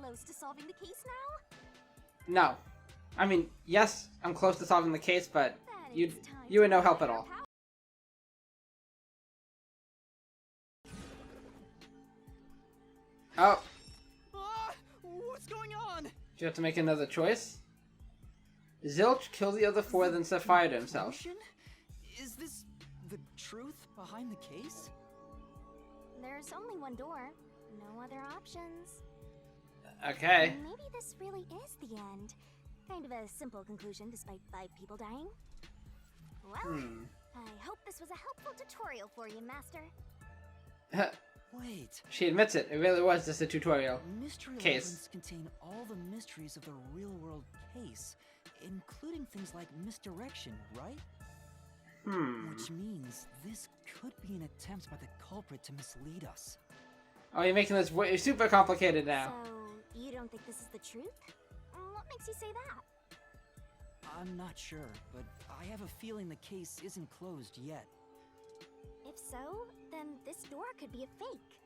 close to solving the case now? No. I mean, yes, I'm close to solving the case, but Then you it's time were to no help apply at your all. power. Oh, What's going on? do you have to make another choice? Zilch killed the other four, then set fire to himself. Conclusion? Is this the truth behind the case? There's only one door. No other options. Okay. Maybe this really is the end. Kind of a simple conclusion despite 5 people dying. Well, I hope this was a helpful tutorial for you, Master. Wait. She admits it. It really was just a tutorial. Mystery Case. labyrinths contain all the mysteries of the real-world case, including things like misdirection, right? Which means this could be an attempt by the culprit to mislead us. Oh, you're making this super complicated now. So, you don't think this is the truth? What makes you say that? I'm not sure, but I have a feeling the case isn't closed yet. If so, then this door could be a fake.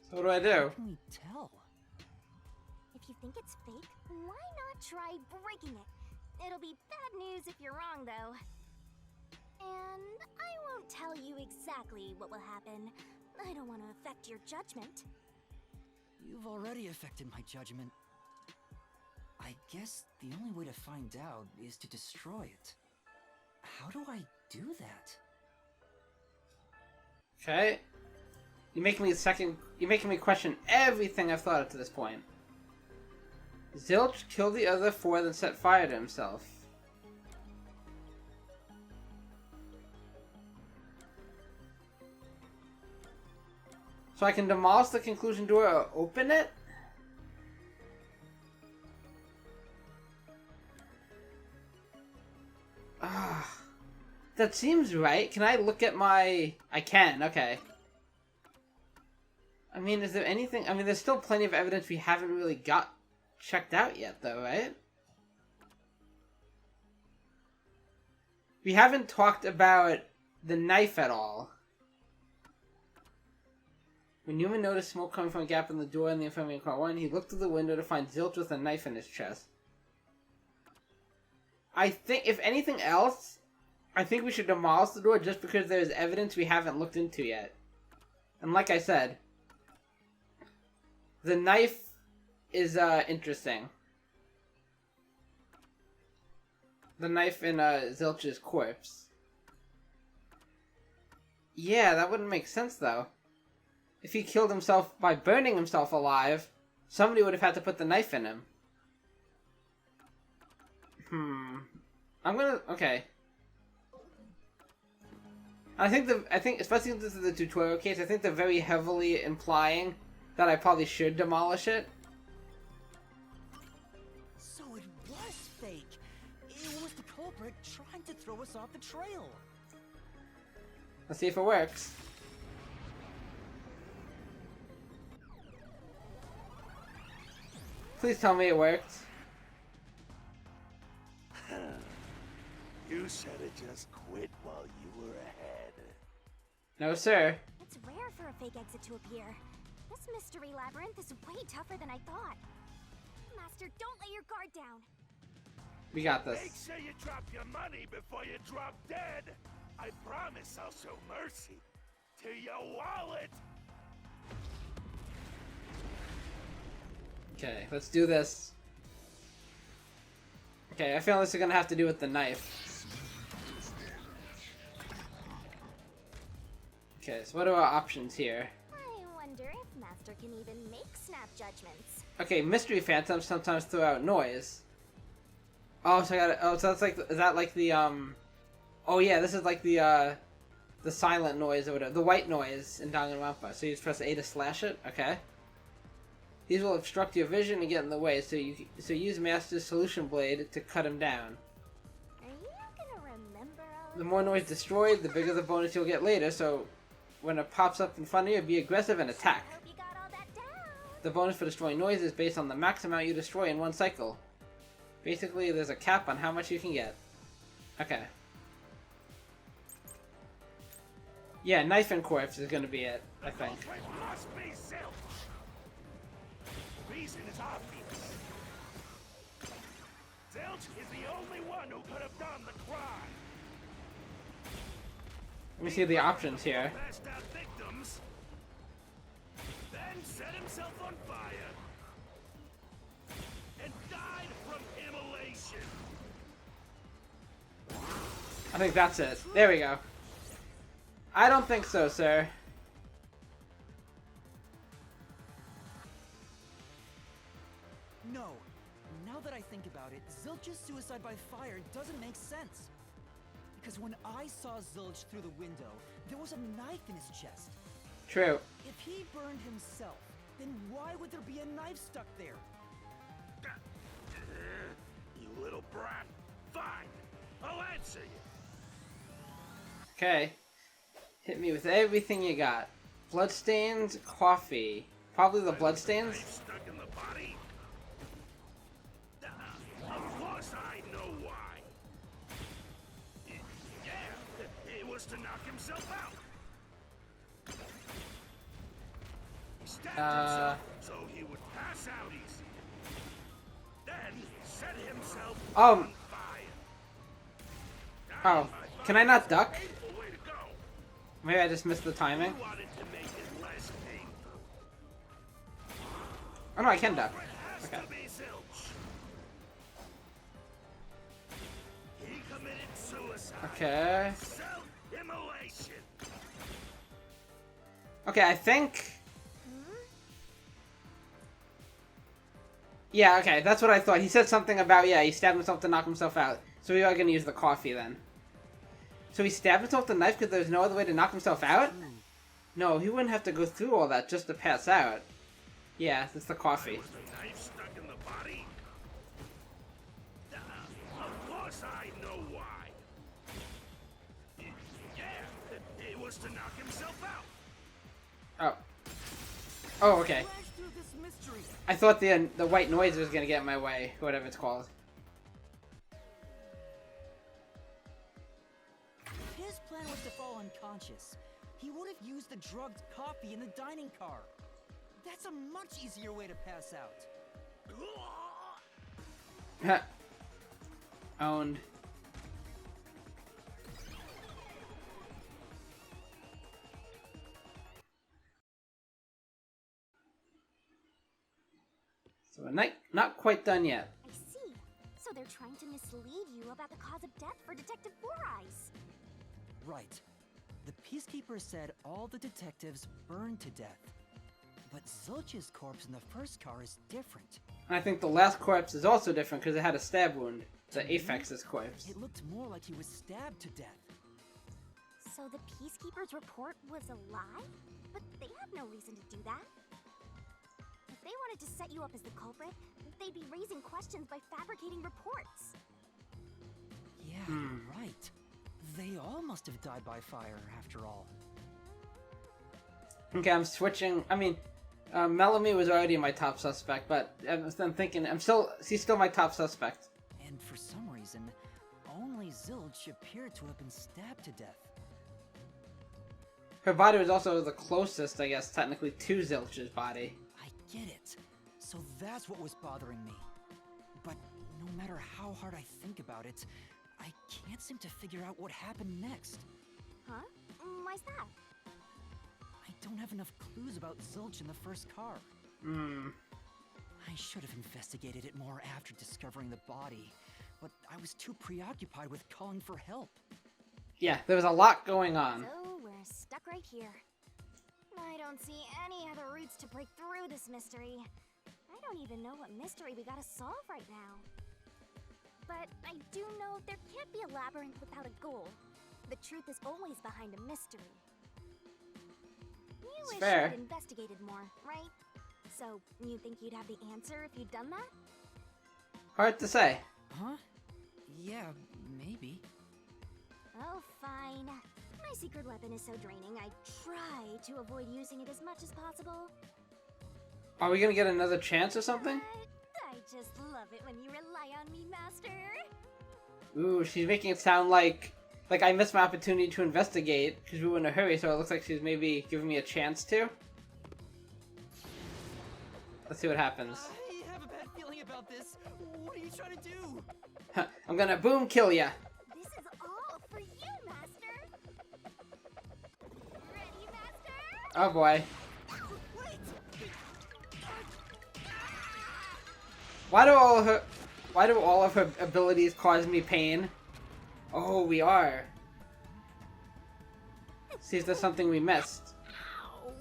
So what do I do? How can we tell? If you think it's fake, why not try breaking it? It'll be bad news if you're wrong, though. And I won't tell you exactly what will happen. I don't want to affect your judgment. You've already affected my judgment. I guess the only way to find out is to destroy it. How do I do that? Okay. You're making me question everything I've thought up to this point. Zilch killed the other four, then set fire to himself. So I can demolish the conclusion door or open it? That seems right. Can I look at my... I can, okay. I mean, is there anything... I mean, there's still plenty of evidence we haven't really got checked out yet, though, right? We haven't talked about the knife at all. When Newman noticed smoke coming from a gap in the door in the infirmary in car 1, he looked through the window to find Zilch with a knife in his chest. I think, if anything else, I think we should demolish the door just because there's evidence we haven't looked into yet. And like I said, the knife is interesting. The knife in Zilch's corpse. Yeah, that wouldn't make sense though. If he killed himself by burning himself alive, somebody would have had to put the knife in him. Okay. I think especially since this is a tutorial case, I think they're very heavily implying that I probably should demolish it. So it was fake. It was the culprit trying to throw us off the trail. Let's see if it works. Please tell me it worked. You should have just quit while you were ahead. No, sir. It's rare for a fake exit to appear. This mystery labyrinth is way tougher than I thought. Master, don't let your guard down. We got this. Make sure you drop your money before you drop dead. I promise I'll show mercy to your wallet. Okay, let's do this. Okay, I feel this is gonna have to do with the knife. Okay, so what are our options here? I wonder if Master can even make snap judgments. Okay, mystery phantoms sometimes throw out noise. Oh, so I got oh, so that's like is that like the oh yeah, this is like the silent noise or whatever, the white noise in Danganronpa. So you just press A to slash it. Okay. These will obstruct your vision and get in the way, so use Master's Solution Blade to cut him down. Are you gonna remember all of The more noise destroyed, the bigger the bonus you'll get later, so when it pops up in front of you, be aggressive and attack. I hope you got all that down. The bonus for destroying noise is based on the max amount you destroy in one cycle. Basically, there's a cap on how much you can get. Okay. Yeah, knife and corpse is gonna be it, I think. Culprit must be Zilch. These reason is obvious. Zilch is the only one who could have done the crime. Let me see the options here. Passed out victims, then set himself on fire, and died from immolation. I think that's it. There we go. I don't think so, sir. No. Now that I think about it, Zilch's suicide by fire doesn't make sense. Because when I saw Zilch through the window, there was a knife in his chest. True. If he burned himself, then why would there be a knife stuck there? You little brat. Fine. I'll answer you. Okay. Hit me with everything you got. Bloodstains, coffee. Probably the bloodstains? Knife stuck in the body? Of course I know why. Yeah, it was to knock himself out. He stabbed himself so he would pass out easy. Then set himself on fire. Oh. Can I not duck? Painful way to go. Maybe I just missed the timing. He wanted to make it less painful. Oh no, I can duck. It has Okay. to be Zilch. He committed suicide. Okay. Self-immolation. Okay, I think... Yeah, okay, that's what I thought. He said something about, yeah, he stabbed himself to knock himself out. So we are going to use the coffee then. So he stabbed himself with the knife because there's no other way to knock himself out? No, he wouldn't have to go through all that just to pass out. Yeah, it's the coffee. Was the knife stuck in the body? Of course I know why. Yeah, it was to knock himself out. Oh. Oh, okay. Flash through this mystery. I thought the white noise was going to get in my way, whatever it's called. His plan was to fall unconscious. He would have used the drugged coffee in the dining car. That's a much easier way to pass out. Owned. So not quite done yet. I see. So they're trying to mislead you about the cause of death for Detective Four Eyes. Right. The Peacekeeper said all the detectives burned to death. But Zilch's corpse in the first car is different. And I think the last corpse is also different because it had a stab wound. The Aphex's corpse. It looked more like he was stabbed to death. So the Peacekeeper's report was a lie? But they had no reason to do that. If they wanted to set you up as the culprit, they'd be raising questions by fabricating reports. Yeah, you're right. They all must have died by fire, after all. Okay, I'm switching. I mean, Melanie was already my top suspect, but I'm thinking she's still my top suspect. And for some reason, only Zilch appeared to have been stabbed to death. Her body was also the closest, I guess, technically to Zilch's body. I get it. So that's what was bothering me. But no matter how hard I think about it, I can't seem to figure out what happened next. Huh? Why's that? I don't have enough clues about Zilch in the first car. I should have investigated it more after discovering the body, but I was too preoccupied with calling for help. Yeah, there was a lot going on. So we're stuck right here. I don't see any other routes to break through this mystery. I don't even know what mystery we gotta solve right now. But I do know there can't be a labyrinth without a goal. The truth is always behind a mystery. You wish fair. you'd investigated more, right? So, you think you'd have the answer if you'd done that? Hard to say. Huh? Yeah, maybe. Oh, fine. My secret weapon is so draining, I try to avoid using it as much as possible. Are we gonna get another chance or something? But I just love it when you rely on me, Master. Ooh, she's making it sound like I missed my opportunity to investigate because we were in a hurry, so it looks like she's maybe giving me a chance to. Let's see what happens. I have a bad feeling about this. What are you trying to do? I'm gonna boom kill ya. This is all for you, Master. Ready, Master? Oh boy. Wait! Why do all of her abilities cause me pain? Oh, we are. See if there's something we missed. Ow.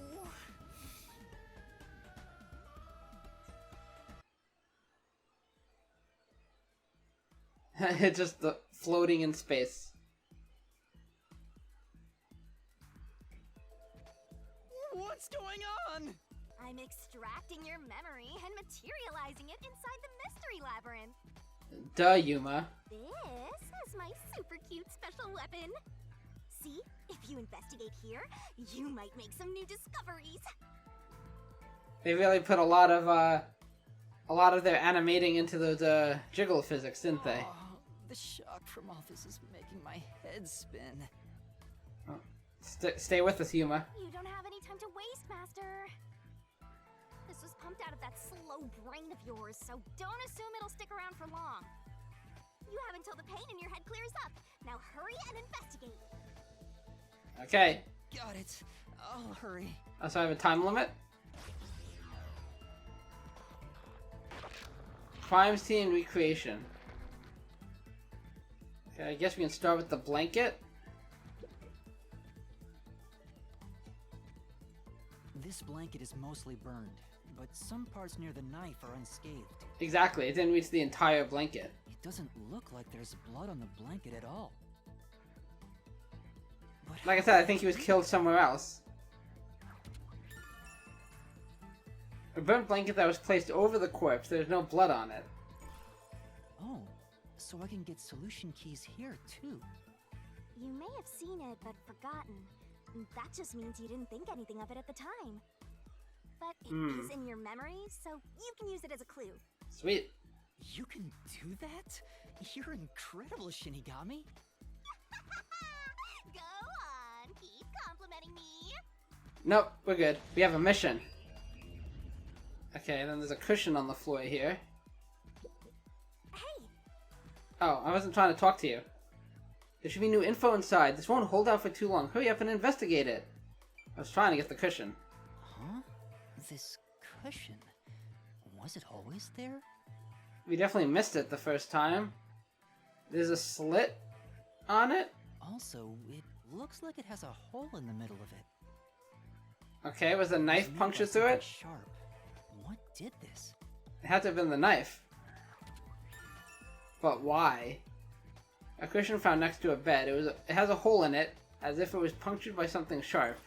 It's just floating in space. What's going on? I'm extracting your memory and materializing it inside the mystery labyrinth. Duh, Yuma. This is my super cute special weapon. See, if you investigate here, you might make some new discoveries. They really put a lot of their animating into those jiggle physics, didn't they? Oh, the shock from all this is making my head spin. Oh. Stay with us, Yuma. You don't have any time to waste, Master. This was pumped out of that slow brain of yours, so don't assume it'll stick around for long. You have until the pain in your head clears up. Now hurry and investigate. Okay. Got it. I'll hurry. So I have a time limit. Crime scene recreation. Okay, I guess we can start with the blanket. This blanket is mostly burned, but some parts near the knife are unscathed. Exactly, it didn't reach the entire blanket. It doesn't look like there's blood on the blanket at all. But Like I said, I think he was killed somewhere else. A burnt blanket that was placed over the corpse, there's no blood on it. Oh, so I can get solution keys here too. You may have seen it, but forgotten. That just means you didn't think anything of it at the time. But it is in your memory, so you can use it as a clue. Sweet. You can do that? You're incredible, Shinigami. Go on, keep complimenting me. Nope, we're good. We have a mission. Okay, and then there's a cushion on the floor here. Hey, Oh, I wasn't trying to talk to you. There should be new info inside. This won't hold out for too long. Hurry up and investigate it. I was trying to get the cushion. Huh? This cushion? Was it always there? We definitely missed it the first time. There's a slit on it. Also, it looks like it has a hole in the middle of it. Okay, was a knife It's made punctured by through something it? Sharp. What did this? It had to have been the knife. But why? A cushion found next to a bed. It has a hole in it, as if it was punctured by something sharp.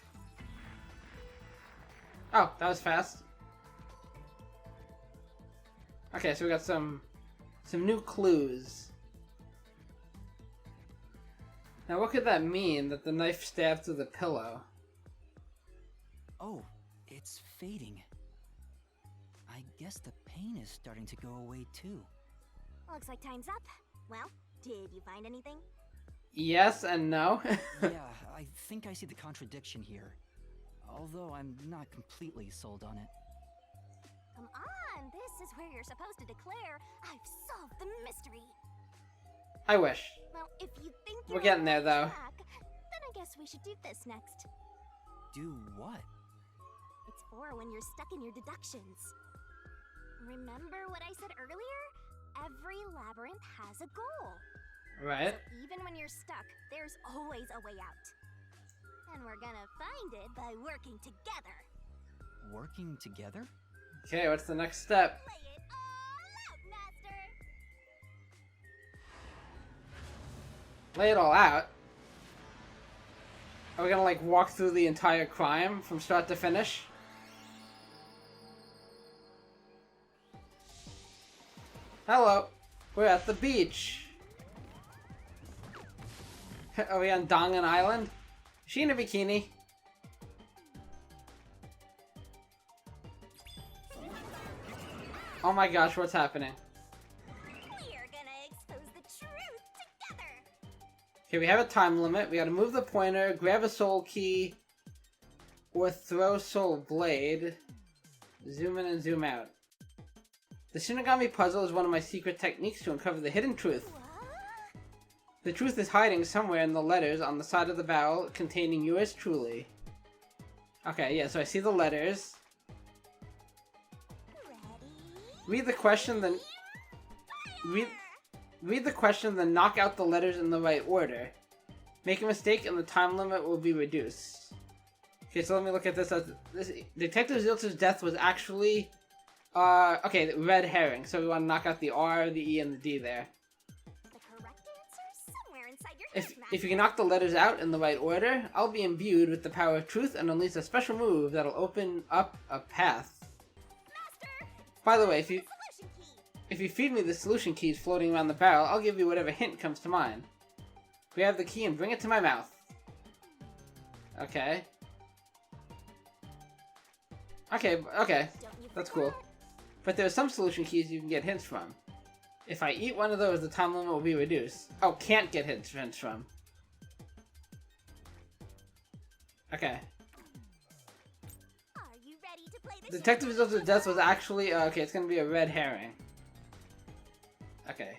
Oh, that was fast. Okay, so we got some new clues. Now, what could that mean? That the knife stabbed through the pillow? Oh, it's fading. I guess the pain is starting to go away too. looks like time's up. Well, did you find anything? Yes and no. Yeah, I think I see the contradiction here. Although I'm not completely sold on it. Come on, this is where you're supposed to declare, I've solved the mystery. I wish. Well, if you think We're you're getting on there, the right though. track, then I guess we should do this next. Do what? It's for when you're stuck in your deductions. Remember what I said earlier? Every labyrinth has a goal. Right. So even when you're stuck, there's always a way out. And we're gonna find it by working together. Working together? Okay, what's the next step? Lay it all out, Master! Lay it all out. Are we gonna like walk through the entire crime from start to finish? Hello, we're at the beach. Are we on Dangan Island? Is she in a bikini? Oh my gosh, what's happening? We're gonna expose the truth together! Okay, we have a time limit. We gotta move the pointer, grab a soul key, or throw soul blade. Zoom in and zoom out. The Shinigami puzzle is one of my secret techniques to uncover the hidden truth. What? The truth is hiding somewhere in the letters on the side of the barrel containing yours truly. Okay, yeah, so I see the letters. Read the question, then... Read the question, then knock out the letters in the right order. Make a mistake and the time limit will be reduced. Okay, so let me look at this. This Detective Zilch's death was actually... okay, red herring. So we want to knock out the R, the E, and the D there. The correct answer is somewhere inside your head, If you can knock the letters out in the right order, I'll be imbued with the power of truth and unleash a special move that'll open up a path. Master! By the way, Solution key! if you feed me the solution keys floating around the barrel, I'll give you whatever hint comes to mind. Grab the key and bring it to my mouth. Okay. Okay, that's cool. But there are some solution keys you can get hints from. If I eat one of those, the time limit will be reduced. Oh, can't get hints from. Okay. Are you ready to play the Detective Zilch's death was actually... okay, it's gonna be a red herring. Okay.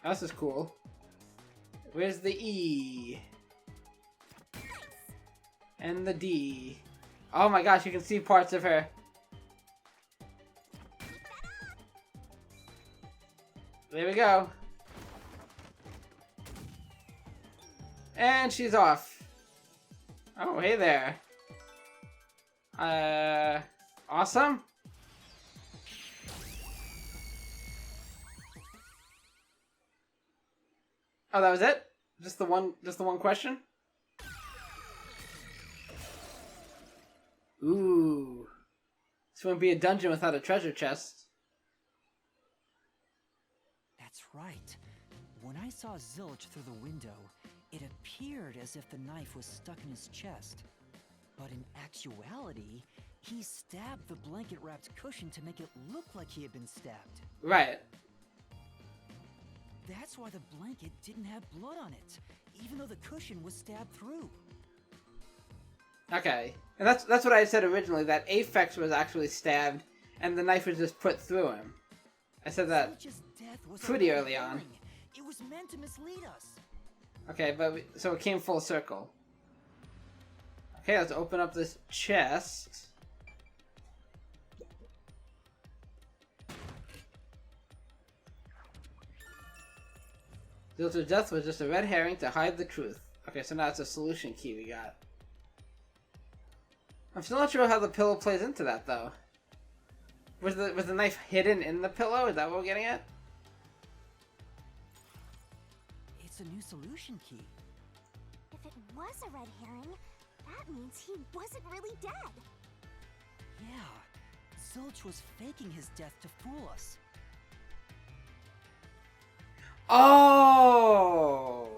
Oh, this is cool. Where's the E? And the D. Oh my gosh, you can see parts of her. There we go. And she's off. Oh, hey there. Awesome. Oh, that was it? Just the one question? Ooh. This wouldn't be a dungeon without a treasure chest. That's right. When I saw Zilch through the window, it appeared as if the knife was stuck in his chest. But in actuality, he stabbed the blanket-wrapped cushion to make it look like he had been stabbed. Right. That's why the blanket didn't have blood on it, even though the cushion was stabbed through. Okay. And that's what I said originally, that Aphex was actually stabbed, and the knife was just put through him. I said that Zilch's death was pretty a red early on. herring. It was meant to mislead us. Okay, so it came full circle. Okay, let's open up this chest. Zilch's death was just a red herring to hide the truth. Okay, so now it's a solution key we got. I'm still not sure how the pillow plays into that, though. Was the knife hidden in the pillow? Is that what we're getting at? It's a new solution key. If it was a red herring, that means he wasn't really dead. Yeah, Zilch was faking his death to fool us. Oh!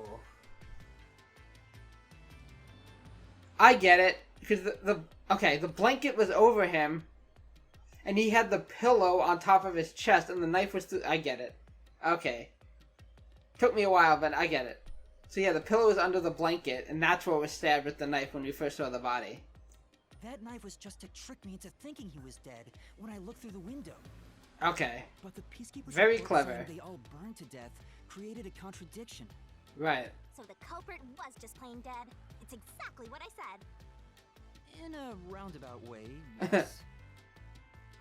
I get it. Because the blanket was over him, and he had the pillow on top of his chest, and the knife was through... I get it. Okay. Took me a while, but I get it. So yeah, the pillow was under the blanket, and that's where it was stabbed with the knife when we first saw the body. That knife was just to trick me into thinking he was dead when I looked through the window. Okay. But the peacekeepers Very report clever. saying they all burned to death created a contradiction. Right. So the culprit was just plain dead. It's exactly what I said. In a roundabout way, yes.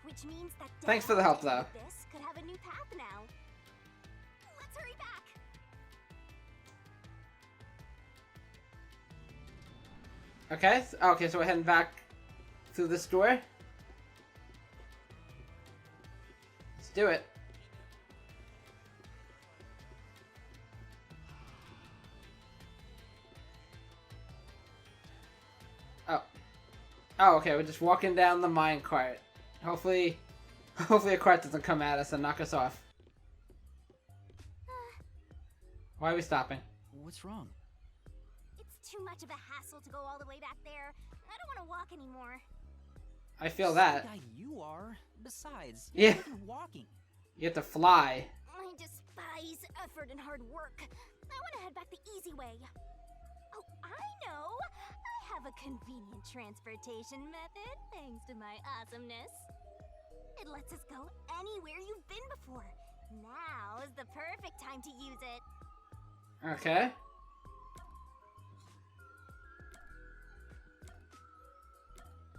Which means that Thanks for the help, though. This could have a new path now. Let's hurry back. Okay. Okay, so we're heading back through this door. Let's do it. Oh, okay, we're just walking down the mine cart. Hopefully a cart doesn't come at us and knock us off. Why are we stopping? What's wrong? It's too much of a hassle to go all the way back there. I don't want to walk anymore. I feel that. Guy you are. Besides, Yeah. you're not even walking. You have to fly. I despise effort and hard work. I want to head back the easy way. Oh, I know. I have a convenient transportation method thanks to my awesomeness. It lets us go anywhere you've been before. Now is the perfect time to use it. Okay.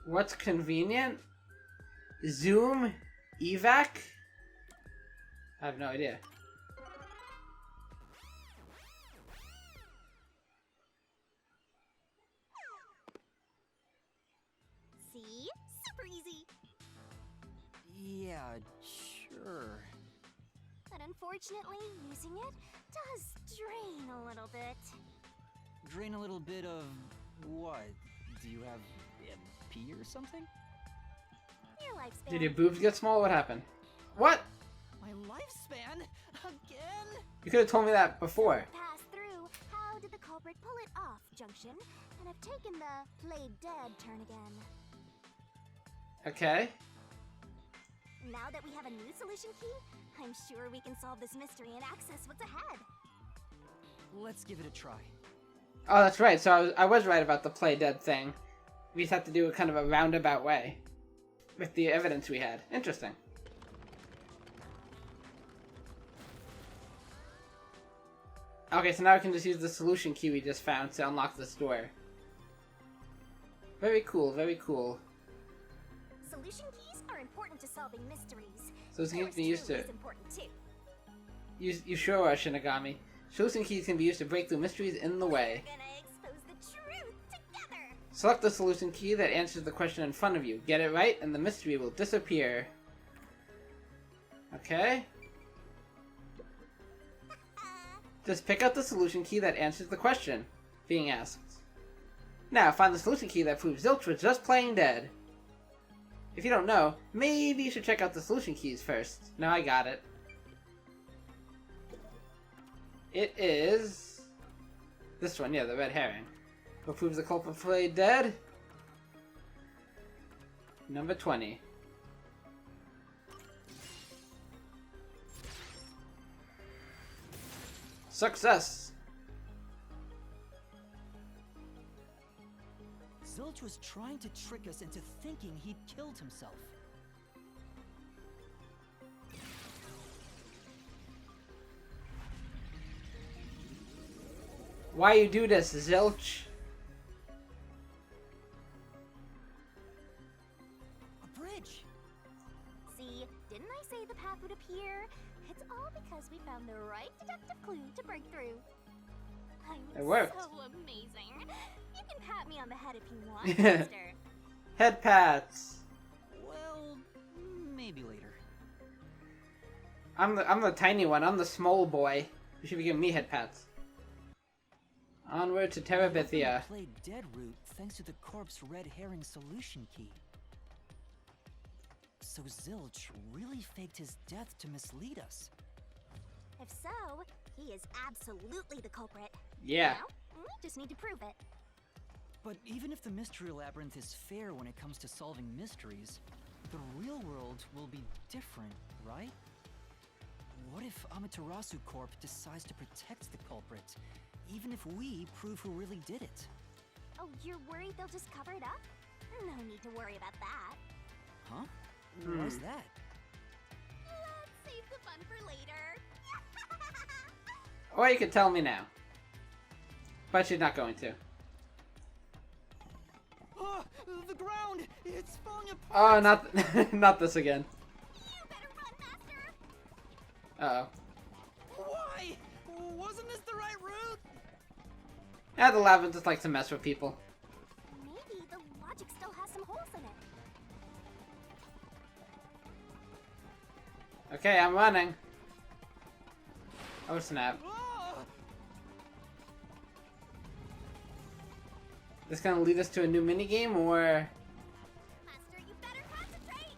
What's convenient? Zoom? Evac? I have no idea. See? Super easy. Yeah, sure. But unfortunately, using it does drain a little bit. Drain a little bit of what? Do you have pee or something? Your lifespan. Did your boobs get small? What happened? What? My lifespan? Again? You could have told me that before. Pass through. How did the culprit pull it off, Junction? And have taken the play dead turn again. Okay. Now that we have a new solution key, I'm sure we can solve this mystery and access what's ahead. Let's give it a try. Oh, that's right. So I was right about the play dead thing. We just have to do it kind of a roundabout way. With the evidence we had. Interesting. Okay, so now we can just use the solution key we just found to unlock this door. Very cool, very cool. Solution keys are important to solving mysteries. So this can Force be used 2 to... is important too. You sure are, Shinigami. Solution keys can be used to break through mysteries in the way. We're gonna expose the truth together. Select the solution key that answers the question in front of you. Get it right, and the mystery will disappear. Okay. Just pick out the solution key that answers the question being asked. Now, find the solution key that proves Zilch was just playing dead. If you don't know, maybe you should check out the solution keys first. Now I got it. It is... this one, yeah, the red herring. What proves the culprit played dead? Number 20. Success! Zilch was trying to trick us into thinking he'd killed himself. Why you do this, Zilch? A bridge! See, didn't I say the path would appear? It's all because we found the right deductive clue to break through. I'm It worked. so amazing. You can pat me on the head if you want, Mister. Head pats. Well, maybe later. I'm the tiny one. I'm the small boy. You should be giving me head pats. Onward to Terabithia. Played dead route thanks to the corpse red herring solution key. So Zilch really faked his death to mislead us. If so, he is absolutely the culprit. Yeah. Now, we just need to prove it. But even if the mystery labyrinth is fair when it comes to solving mysteries, the real world will be different, right? What if Amaterasu Corp decides to protect the culprit, even if we prove who really did it? Oh, you're worried they'll just cover it up? No need to worry about that. Huh? Why's that? Let's save the fun for later. Or you could tell me now. But she's not going to. Oh, the ground! It's falling Oh, apart! not not this again. You better run, Master. Uh-oh. Why? Wasn't this the right route? Yeah, the lava just likes to mess with people. Maybe the logic still has some holes in it. Okay, I'm running. Oh, snap. Ah! This gonna lead us to a new minigame, or... Master, you better concentrate.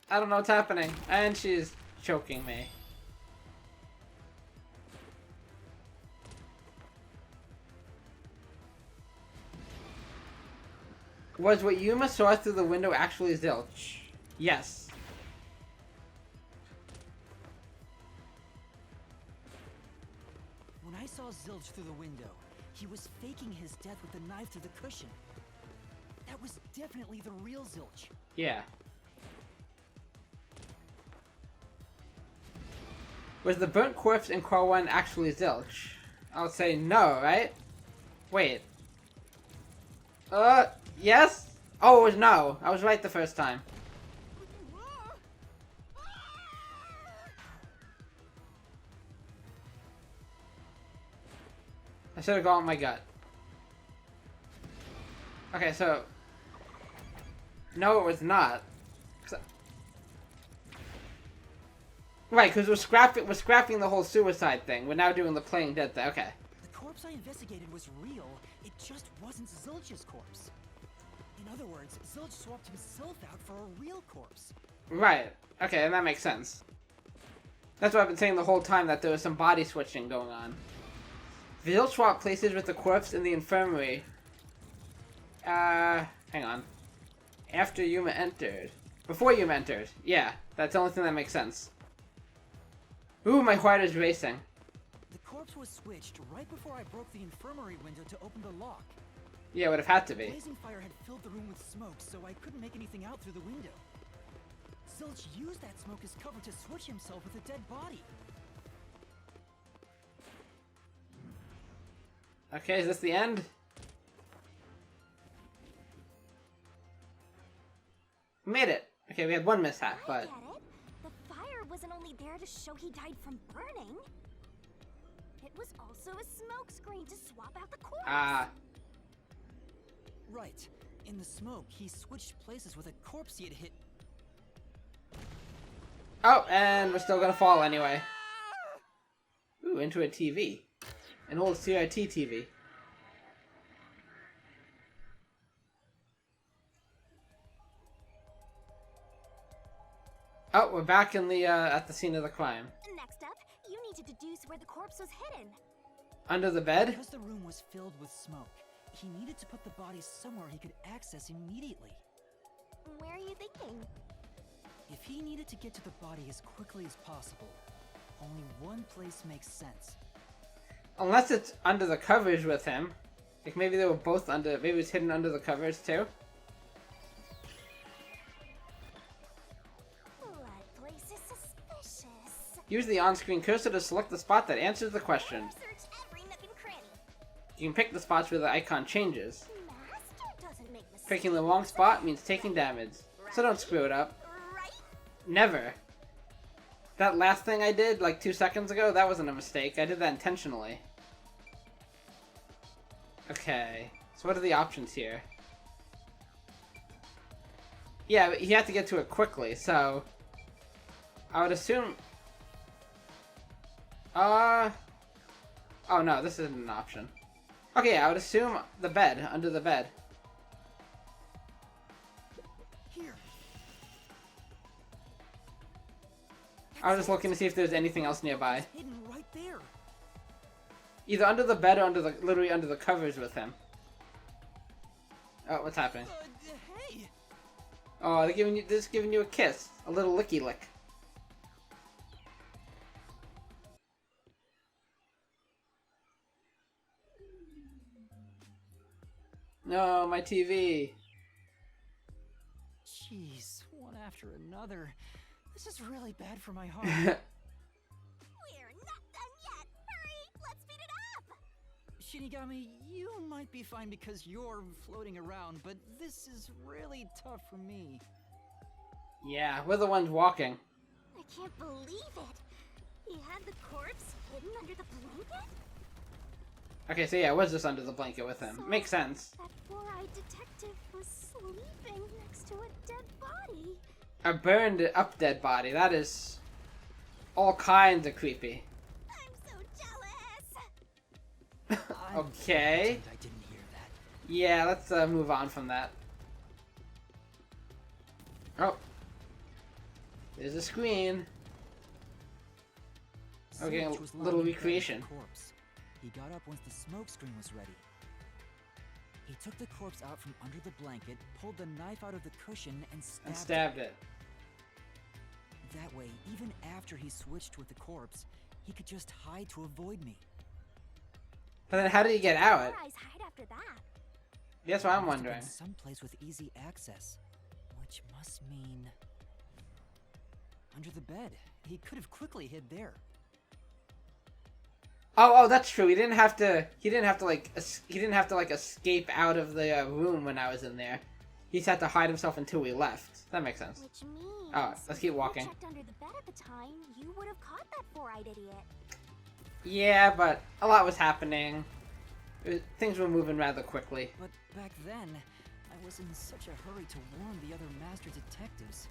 I don't know what's happening. And she's choking me. Was what Yuma saw through the window actually Zilch? Yes. When I saw Zilch through the window, he was faking his death with a knife through the cushion. That was definitely the real Zilch. Yeah. Was the burnt corpse in Core 1 actually Zilch? I'll say no, right? Wait. Yes? Oh, it was no. I was right the first time. I should have gone with my gut. Okay, so... No, it was not. Right, because we're scrapping the whole suicide thing. We're now doing the playing dead thing. Okay. The corpse I investigated was real. It just wasn't Zilch's corpse. In other words, Zilch swapped himself out for a real corpse. Right. Okay, and that makes sense. That's what I've been saying the whole time, that there was some body switching going on. Zilch swapped places with the corpse in the infirmary. Hang on. After Yuma entered. Before Yuma entered. Yeah, that's the only thing that makes sense. Ooh, my heart is racing. The corpse was switched right before I broke the infirmary window to open the lock. Yeah, it would have had to be. Blazing fire had filled the room with smoke, so I couldn't make anything out through the window. Zilch used that smoke as cover to switch himself with a dead body. Okay, is this the end? Made it. Okay, we had one mishap, I but... get it. The fire wasn't only there to show he died from burning. It was also a smoke screen to swap out the corpse. Ah. Right. In the smoke, he switched places with a corpse he had hit. Oh, and we're still gonna fall anyway. Ooh, into a TV. An old CRT TV. Oh, we're back in the, at the scene of the crime. Next up, you need to deduce where the corpse was hidden. Under the bed? Because the room was filled with smoke, he needed to put the body somewhere he could access immediately. Where are you thinking? If he needed to get to the body as quickly as possible, only one place makes sense. Unless it's under the covers with him. Like maybe they were both under, maybe it was hidden under the covers too. That place is suspicious. Use the on-screen cursor to select the spot that answers the question. Search every nook and cranny. You can pick the spots where the icon changes. Master doesn't make mistakes. Picking the wrong spot means taking damage. So don't screw it up. Right? Never. That last thing I did, like 2 seconds ago, that wasn't a mistake. I did that intentionally. Okay. So what are the options here? Yeah, but he had to get to it quickly, so... I would assume... Oh no, this isn't an option. Okay, yeah, I would assume the bed, under the bed. Here. I was just looking to see if there's anything else nearby. It's hidden right there. Either under the bed or under the, literally under the covers with him. Oh, what's happening? Hey. Oh, they're just giving you a kiss. A little licky lick. No, my TV. Jeez, one after another. This is really bad for my heart. We're not done yet. Hurry, let's speed it up. Shinigami, you might be fine because you're floating around, but this is really tough for me. Yeah, we're the ones walking. I can't believe it. He had the corpse hidden under the blanket? Okay, so yeah, it was just under the blanket with him. So Makes sense. That four-eyed detective was sleeping next to a dead body. A burned up dead body. That is all kinds of creepy. I'm so jealous. Okay. I didn't hear that. Yeah, let's move on from that. Oh. There's a screen. Okay, Zilch a was little lying in bed with the recreation. corpse. He got up once the smoke screen was ready. He took the corpse out from under the blanket, pulled the knife out of the cushion, and And stabbed stabbed it. That way, even after he switched with the corpse, he could just hide to avoid me. But then how did he get out? Four eyes hide after that. That's what I'm Must have been wondering. someplace with easy access, which must mean under the bed. He could have quickly hid there. Oh, that's true. He didn't have to like escape out of the room when I was in there. He just had to hide himself until we left. That makes sense. Which means, Alright, let's keep walking. if you checked under the bed at the time, you would have caught that four-eyed idiot. Yeah, but a lot was happening. Things were moving rather quickly. But back then, I was in such a hurry to warn the other master detectives.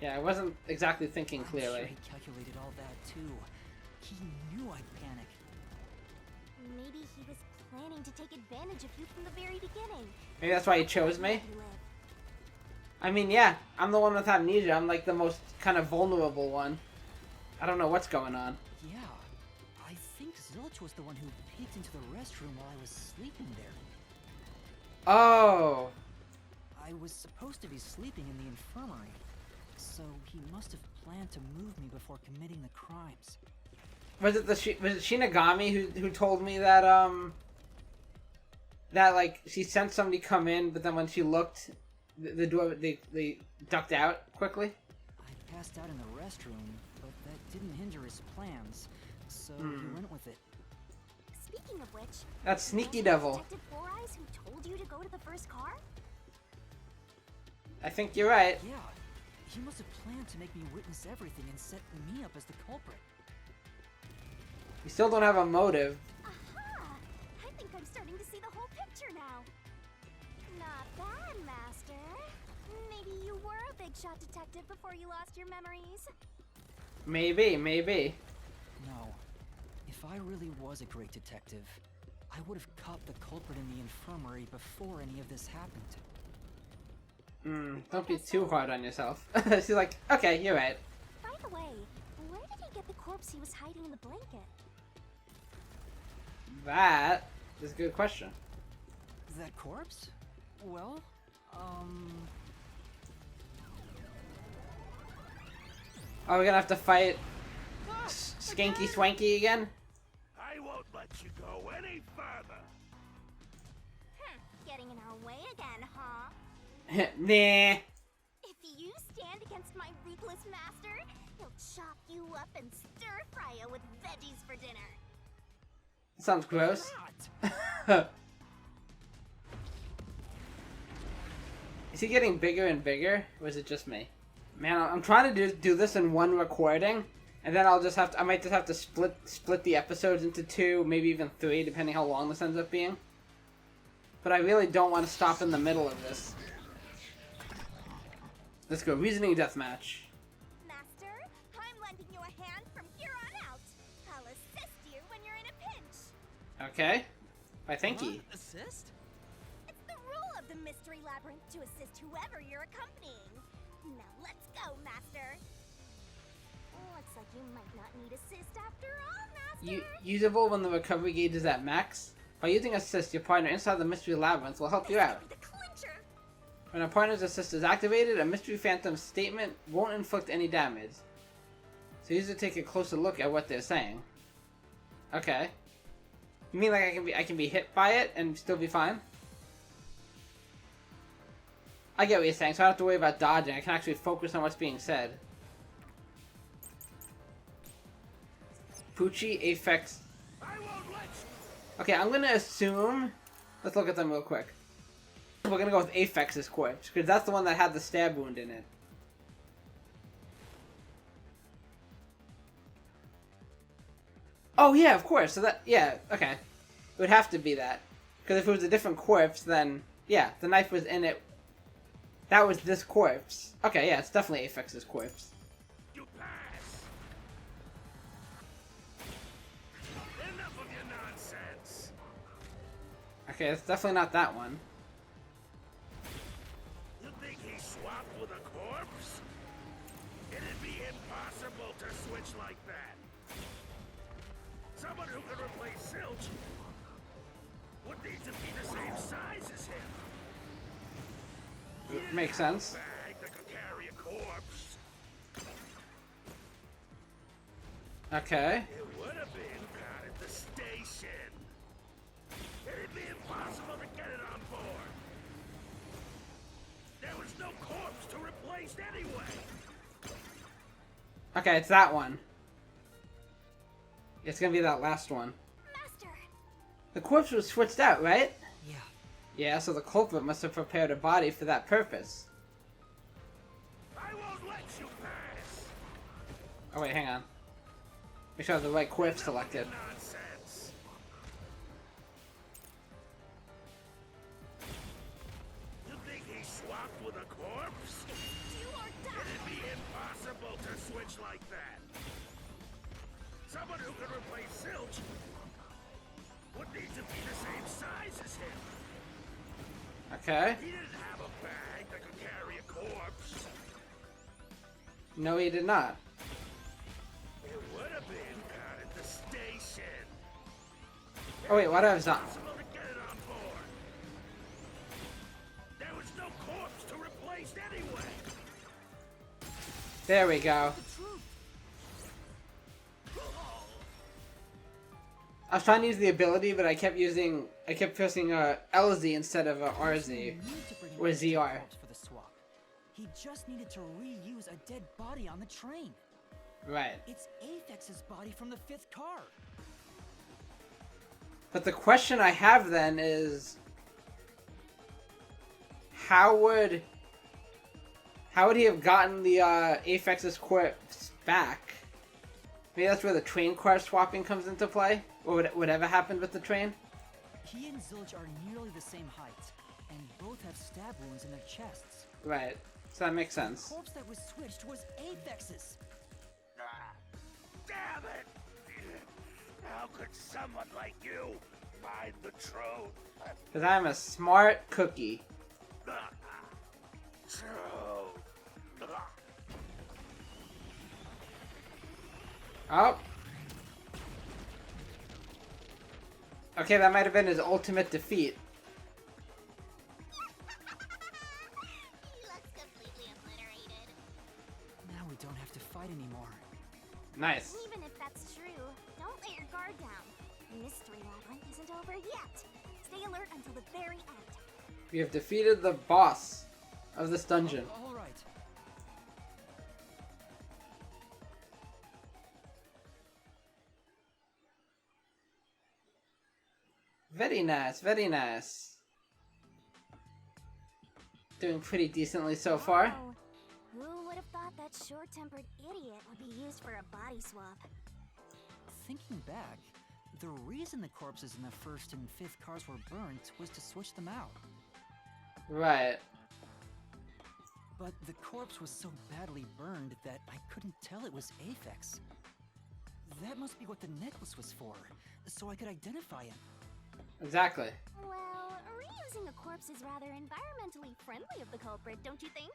Yeah, I wasn't exactly thinking I'm sure clearly. he calculated all that too. He knew I'd panic. Maybe he was planning to take advantage of you from the very beginning. Maybe that's why he chose me. Let you live. I mean, yeah, I'm the one with amnesia. I'm like the most kind of vulnerable one. I don't know what's going on. Yeah, I think Zilch was the one who peeked into the restroom while I was sleeping there. Oh. I was supposed to be sleeping in the infirmary, so he must have planned to move me before committing the crimes. Was it Shinigami who told me that that like she sent somebody come in, but then when she looked, the door they ducked out quickly? I passed out in the restroom, but that didn't hinder his plans, so he went with it. Speaking of which, That's Sneaky was it Devil. Detective Four Eyes who told you to go to the first car? I think you're right. Yeah, he must have planned to make me witness everything and set me up as the culprit. We still don't have a motive. Aha! I think I'm starting to see the whole picture now. Not bad, Master. Maybe you were a big shot detective before you lost your memories. Maybe. No, if I really was a great detective, I would have caught the culprit in the infirmary before any of this happened. Don't be too hard on yourself. She's like, okay, you're right. By the way, where did he get the corpse he was hiding in the blanket? That is a good question. That corpse? Well, Are we gonna have to fight Skanky Swanky again? I won't let you go any further. Getting in our way again, huh? Nah. If you stand against my ruthless master, he'll chop you up and stir-fry you with veggies for dinner. Sounds gross. Is he getting bigger and bigger, or is it just me? Man, I'm trying to do this in one recording, and then I might just have to split the episodes into 2, maybe even 3, depending how long this ends up being. But I really don't want to stop in the middle of this. Let's go, reasoning deathmatch. Master, I'm lending you a hand from here on out. I'll assist you when you're in a pinch. Okay. Why, thank you. Assist? It's the rule of the Mystery Labyrinth to assist whoever you're accompanying. Now let's go, Master. Looks like you might not need assist after all, Master. Usable when the recovery gauge is at max. By using assist, your partner inside the Mystery Labyrinth will help you out. The clincher. When a partner's assist is activated, a Mystery Phantom statement won't inflict any damage. So use it to take a closer look at what they're saying. Okay. You mean like I can be hit by it and still be fine? I get what you're saying, so I don't have to worry about dodging. I can actually focus on what's being said. Poochie, Aphex. I won't let you. Okay, I'm gonna assume... Let's look at them real quick. We're gonna go with Aphex's corpse, because that's the one that had the stab wound in it. Oh yeah, of course. So that, yeah, okay. It would have to be that. Because if it was a different corpse, then, yeah, the knife was in it. That was this corpse. Okay, yeah, it's definitely Aphex's corpse. You pass. Enough of your nonsense. Okay, it's definitely not that one. You think he swapped with a corpse? It'd be impossible to switch like that. Someone who could replace Zilch would need to be the same size as him. Makes sense. Bag that could carry a corpse. Okay. It would have been down at the station. It'd be impossible to get it on board. There was no corpse to replace anyway. Okay, it's that one. It's gonna be that last one. The corpse was switched out, right? Yeah. Yeah, so the culprit must have prepared a body for that purpose. I won't let you pass. Oh wait, hang on. Make sure I have the right corpse selected. Nonsense. You think he swapped with a corpse? Do or die! It'd be impossible to switch like that. Someone who could replace Silch would need to be the same size as him. Okay. He didn't have a bag that could carry a corpse. No, he did not. It would have been down at the station. Oh wait, what have I done? Impossible to get it on board. There was no corpse to replace anyway. There we go. I was trying to use the ability, but I kept pressing LZ instead of RZ. Need to bring an Or extra ZR. corpse for the swap. He just needed to reuse a dead body on the train. Right. It's Aphex's body from the 5th car. But the question I have then is, how would he have gotten the Aphex's corpse back? Maybe that's where the train car swapping comes into play, or whatever happened with the train. He and Zilch are nearly the same height, and both have stab wounds in their chests. Right. So that makes The sense. corpse that was switched was Aphex's. Damn it! How could someone like you find the truth? Because I'm a smart cookie. Truth. Oh. Okay, that might have been his ultimate defeat. He looks completely obliterated. Now we don't have to fight anymore. Nice. Even if that's true, don't let your guard down. The mystery labyrinth isn't over yet. Stay alert until the very end. We have defeated the boss of this dungeon. All right. Very nice, very nice. Doing pretty decently so far. Wow. Who would have thought that short-tempered idiot would be used for a body swap? Thinking back, the reason the corpses in the 1st and 5th cars were burnt was to switch them out. Right. But the corpse was so badly burned that I couldn't tell it was Aphex. That must be what the necklace was for, so I could identify him. Exactly. Well, reusing a corpse is rather environmentally friendly of the culprit, don't you think?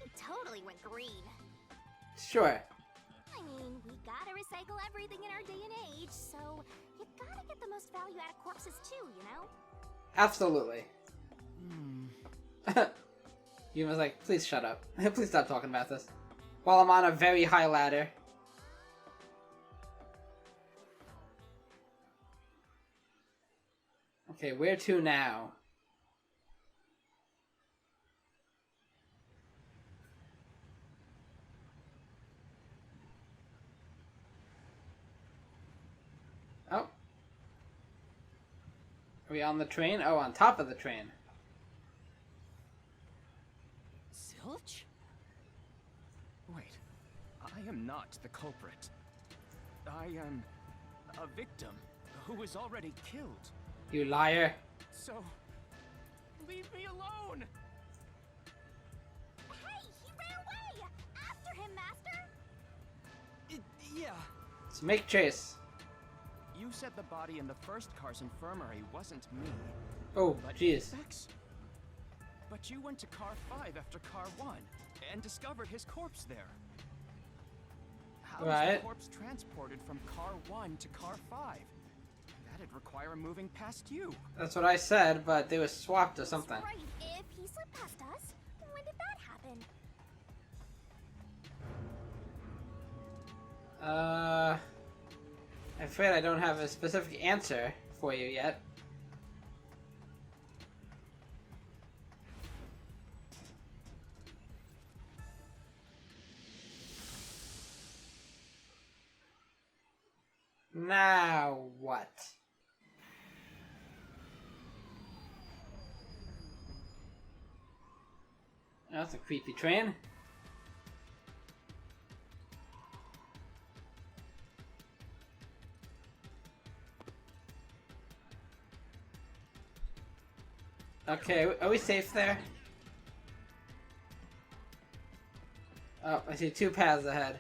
He totally went green. Sure. I mean, we gotta recycle everything in our day and age, so you gotta get the most value out of corpses too, you know? Absolutely. Hmm. You was like, please shut up. Please stop talking about this. While I'm on a very high ladder. Okay, where to now? Oh. Are we on the train? Oh, on top of the train. Zilch? Wait, I am not the culprit. I am a victim who was already killed. You liar. So, leave me alone! Hey, he ran away! After him, Master! Yeah. Let's make chase. You said the body in the 1st car's infirmary wasn't me, Oh, but jeez. Apex? But you went to car 5 after car 1 and discovered his corpse there. How was Right. the corpse transported from car 1 to car 5? That'd require moving past you. That's what I said, but they were swapped or something. Right, if he slipped past us, when did that happen? I'm afraid I don't have a specific answer for you yet. Now what? That's a creepy train. Okay, are we safe there? Oh, I see 2 paths ahead.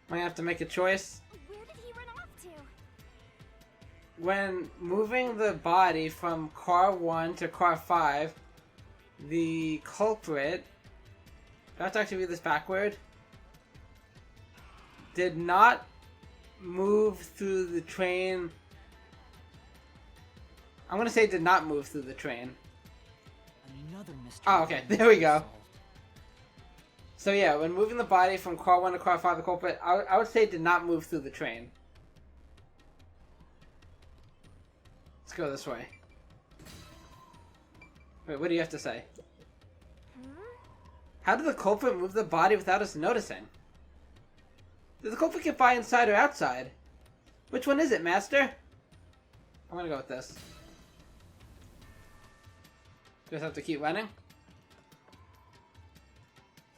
I'm gonna have to make a choice. Where did he run off to? When moving the body from car 1 to car 5, the culprit, I have to actually read this backward, did not move through the train. I'm gonna say did not move through the train. Another mystery. Oh, okay, there we go. So yeah, when moving the body from car 1 to car 5, the culprit, I would say did not move through the train. Let's go this way. Wait, what do you have to say? How did the culprit move the body without us noticing? Did the culprit get by inside or outside? Which one is it, Master? I'm gonna go with this. Just have to keep running.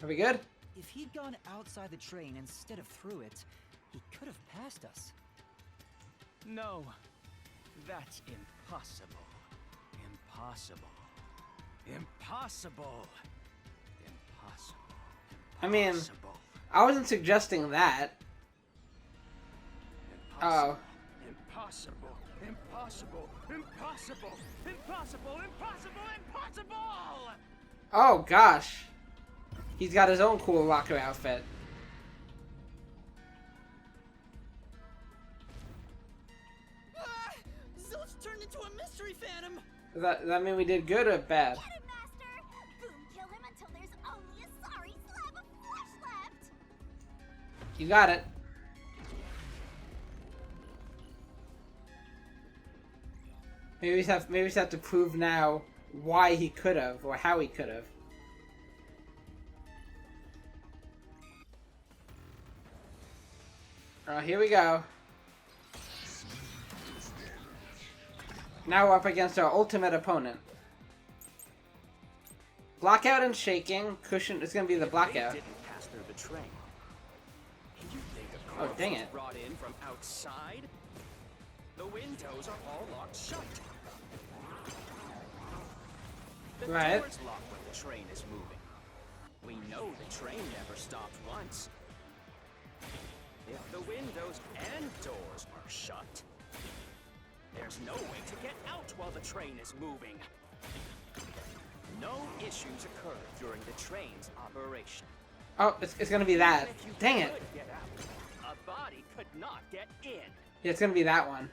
Are we good? If he'd gone outside the train instead of through it, he could have passed us. No, that's impossible. Impossible. Impossible. Impossible. I mean, Impossible. I wasn't suggesting that. Oh. Impossible. Impossible. Impossible. Impossible. Impossible. Impossible. Oh gosh. He's got his own cool rocker outfit. Ah! Zilch turned into a mystery phantom! Does that mean we did good or bad? Get him, Master! Boom, kill him until there's only a sorry slab of flesh left! You got it. Maybe we just have to prove now why he could have or how he could have. Here we go. Now we're up against our ultimate opponent. Blackout and shaking. Cushion. It's gonna be the blackout. They didn't pass through the train. You think a Oh, corpse dang was it. brought in from outside? The windows are all locked shut. The Right. doors lock when the train is moving. We know the train never stopped once. If the windows and doors are shut, there's no way to get out while the train is moving. No issues occur during the train's operation. Oh, it's gonna be that. Even if you Dang it. could get out, a body could not get in. Yeah, it's gonna be that one.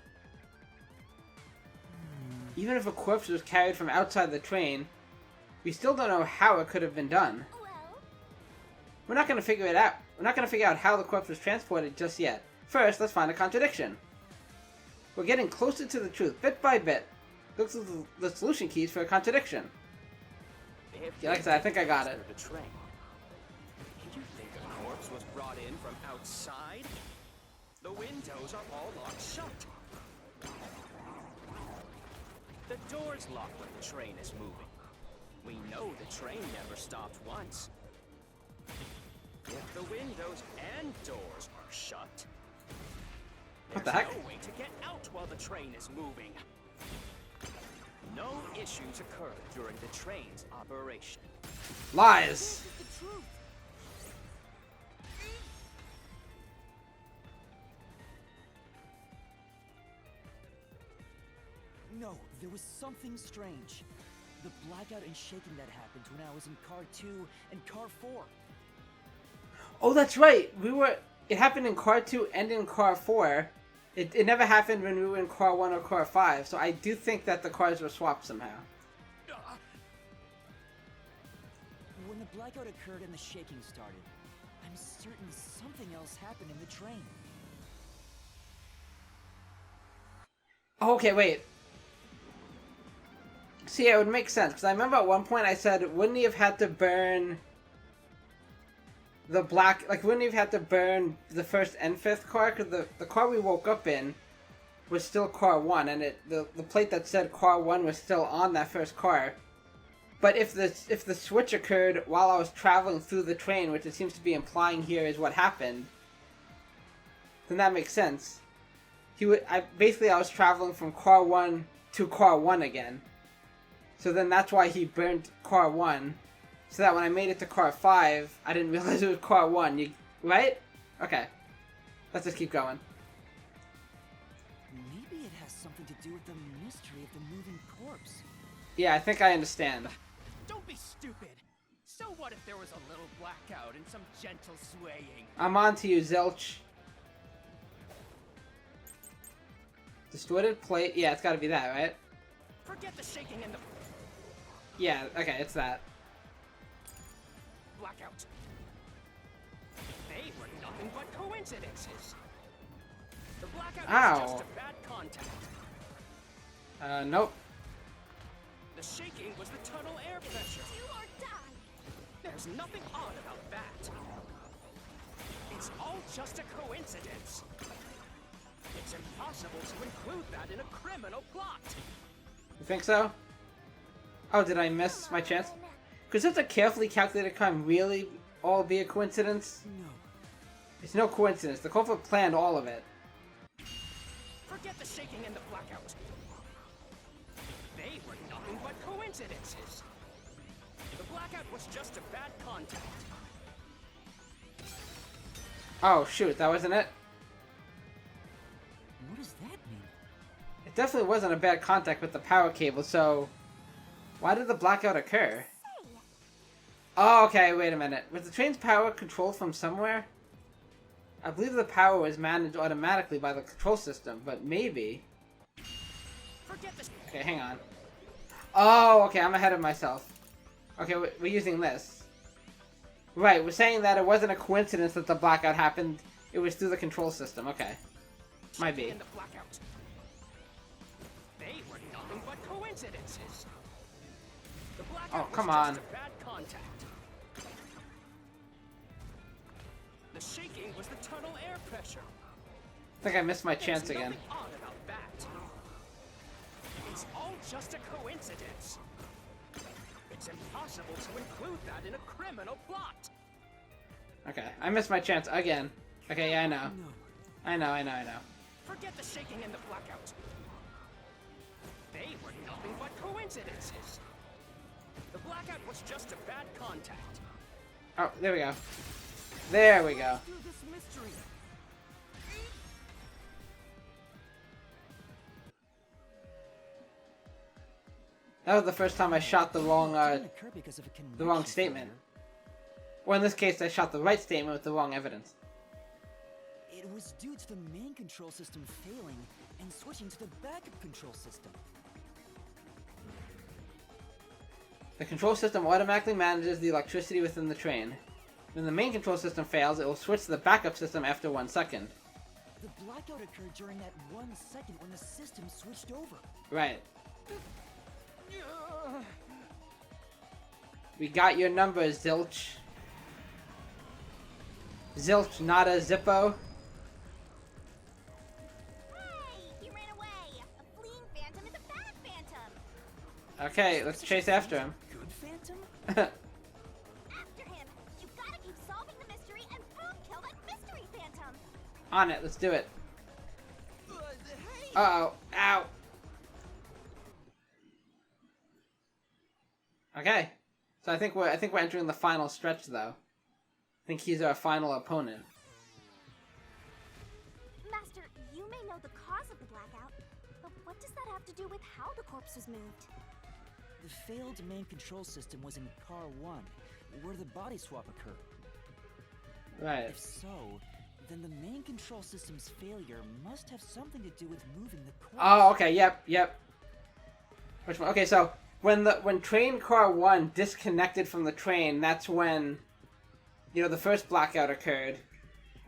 Even if a corpse was carried from outside the train, we still don't know how it could have been done. Well, We're not gonna figure it out. We're not gonna figure out how the corpse was transported just yet. First, let's find a contradiction. We're getting closer to the truth, bit by bit. Looks like the solution keys for a contradiction. If Yeah, like I said, I think I got it. the train. You think a corpse was brought in from outside? The windows are all locked shut. The doors lock when the train is moving. We know the train never stopped once. If the windows and doors are shut, What the there's heck? no way to get out while the train is moving. No issues occur during the train's operation. Lies. this is the truth. No, there was something strange. The blackout and shaking that happened when I was in car 2 and car 4. Oh, that's right. It happened in car 2 and in car 4. It never happened when we were in car 1 or car 5. So I do think that the cars were swapped somehow. When the blackout occurred and the shaking started, I'm certain something else happened in the train. Oh, okay, wait. See, it would make sense, because I remember at one point I said, wouldn't he have had to burn the wouldn't he have had to burn the first and fifth car? Because the car we woke up in was still car 1, and the plate that said car 1 was still on that first car. But if the switch occurred while I was traveling through the train, which it seems to be implying here is what happened, then that makes sense. I was traveling from car 1 to car 1 again. So then that's why he burnt car 1. So that when I made it to car 5, I didn't realize it was car 1. Right? Okay. Let's just keep going. Maybe it has something to do with the mystery of the moving corpse. Yeah, I think I understand. Don't be stupid. So what if there was a little blackout and some gentle swaying? I'm on to you, Zilch. Distorted plate? Yeah, it's gotta be that, right? Forget the shaking and the Yeah, okay, it's that. blackout. They were nothing but coincidences. The blackout was just a bad contact. Nope. The shaking was the tunnel air pressure. Do or die. There's nothing odd about that. It's all just a coincidence. It's impossible to include that in a criminal plot. You think so? Oh, did I miss my chance? Could such a carefully calculated crime really all be a coincidence? No. It's no coincidence. The culprit planned all of it. Forget the shaking and the blackout. They were nothing but coincidences. The blackout was just a bad contact. Oh, shoot, that wasn't it? What does that mean? It definitely wasn't a bad contact with the power cable, so... Why did the blackout occur? Oh, okay, wait a minute. Was the train's power controlled from somewhere? I believe the power was managed automatically by the control system, but maybe... Forget this. Okay, hang on. Oh, okay, I'm ahead of myself. Okay, we're using this. Right, we're saying that it wasn't a coincidence that the blackout happened. It was through the control system. Okay. Might be. And the blackout. They were nothing but coincidences. The blackout come was on. just a bad contact. The shaking was the tunnel air pressure. I think I missed my chance There's again. nothing odd about that. It's all just a coincidence. It's impossible to include that in a criminal plot. Okay, I missed my chance again. Okay, yeah, I know. No. I know. Forget the shaking and the blackout. They were nothing but coincidences. The blackout was just a bad contact. Oh, there we go. There we go. Through this mystery. That was the first time I shot the wrong, Didn't occur because of a the wrong connection statement. failure. Or in this case, I shot the right statement with the wrong evidence. It was due to the main control system failing and switching to the backup control system. The control system automatically manages the electricity within the train. When the main control system fails, it will switch to the backup system after 1 second. The blackout occurred during that 1 second when the system switched over. Right. We got your number, Zilch. Zilch, not a Zippo. Hey, he ran away. A fleeing phantom is a bad phantom. Okay, let's chase after him. Good Phantom? After him. You gotta keep solving the mystery and boom, kill that mystery phantom. On it, let's do it. Hey! Uh-oh. Ow. Okay. So I think we're entering the final stretch though. I think he's our final opponent. Master, you may know the cause of the blackout, but what does that have to do with how the corpse was moved? The failed main control system was in Car 1, where the body swap occurred. Right. If so, then the main control system's failure must have something to do with moving the corpse. Oh, okay. Yep. Which one? Okay, so when train car 1 disconnected from the train, that's when, you know, the first blackout occurred.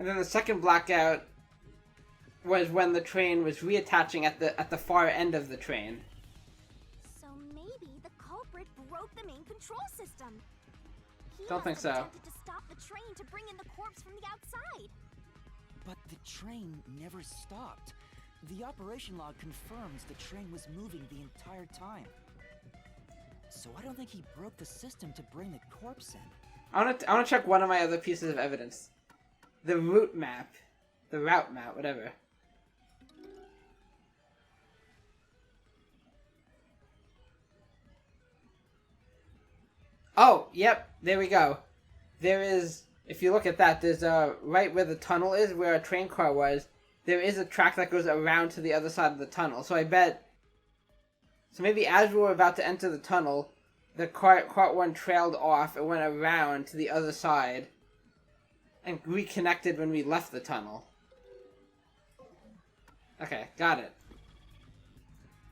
And then the second blackout was when the train was reattaching at the far end of the train. So maybe the culprit broke the main control system. He Don't think must have so. attempted to stop the train to bring in the corpse from the outside. But the train never stopped. The operation log confirms the train was moving the entire time. So I don't think he broke the system to bring the corpse in. I wanna check one of my other pieces of evidence. The route map. The route map, whatever. Oh, yep, there we go. There is, if you look at that, there's right where the tunnel is, where a train car was, there is a track that goes around to the other side of the tunnel. So I bet, so maybe as we were about to enter the tunnel, the cart one trailed off and went around to the other side and reconnected when we left the tunnel. Okay, got it.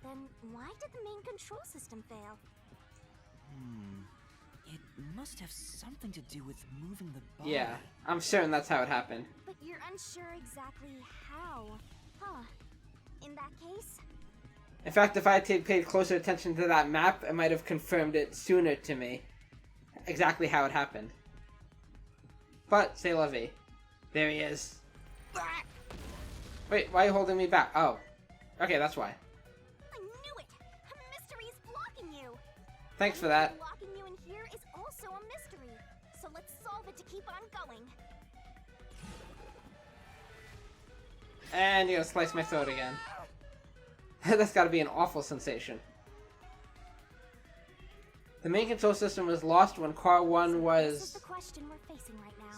Then why did the main control system fail? It must have something to do with moving the body. Yeah, I'm certain that's how it happened. But you're unsure exactly how. Huh. In that case? In fact, if I had paid closer attention to that map, it might have confirmed it sooner to me. Exactly how it happened. But, c'est la vie. There he is. Wait, why are you holding me back? Oh. Okay, that's why. I knew it! A mystery is blocking you! Thanks for that. Blocking you in here is also a mystery. So let's solve it to keep on going. And you're gonna slice my throat again. That's gotta be an awful sensation. The main control system was lost when car 1 This is was the question we're facing right now.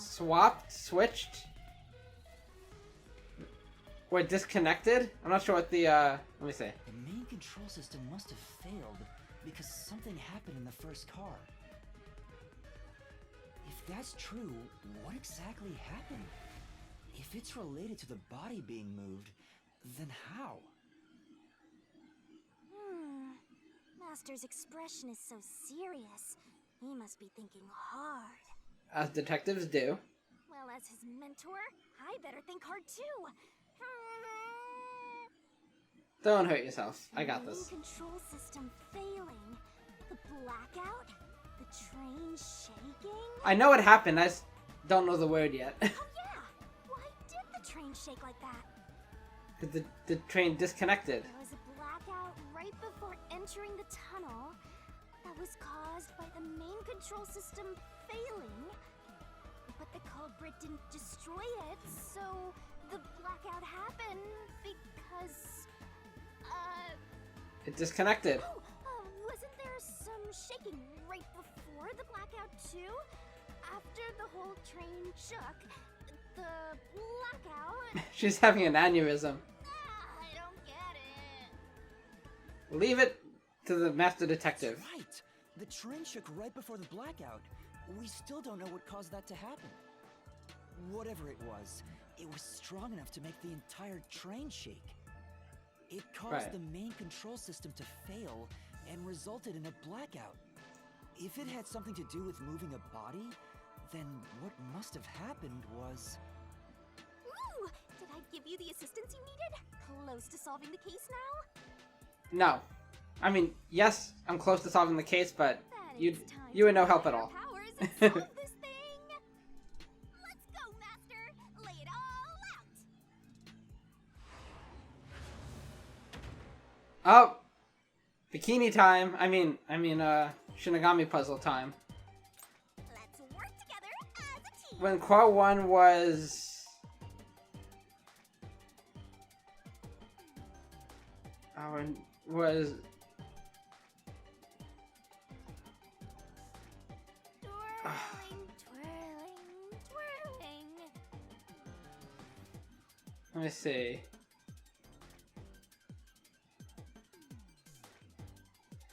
switched? Or disconnected? I'm not sure what the, let me see. The main control system must have failed because something happened in the first car. If that's true, what exactly happened? If it's related to the body being moved, then how? Master's expression is so serious. He must be thinking hard. As detectives do. Well, as his mentor, I better think hard too. Don't hurt yourself. I got this. The main control system failing. The blackout. The train shaking. I know what happened, I just don't know the word yet. Oh yeah! Why did the train shake like that? the train disconnected. There was a blackout right before entering the tunnel that was caused by the main control system failing. But the culprit didn't destroy it, so the blackout happened because... It disconnected. Oh, wasn't there some shaking right before the blackout too? After the whole train shook, the blackout... She's having an aneurysm. I don't get it. Leave it to the master detective. That's right! The train shook right before the blackout. We still don't know what caused that to happen. Whatever it was strong enough to make the entire train shake. It caused the main control system to fail and resulted in a blackout. If it had something to do with moving a body, then what must have happened was... Ooh! Did I give you the assistance you needed? Close to solving the case now? No. I mean, yes, I'm close to solving the case, but Then you it's time were to no help combine at our all. powers and solve this thing! Let's go, Master! Lay it all out! Oh! Bikini time. I mean, Shinigami puzzle time. Let's work together as a team! When car 1 was... was... Twirling, twirling, twirling. Let me see.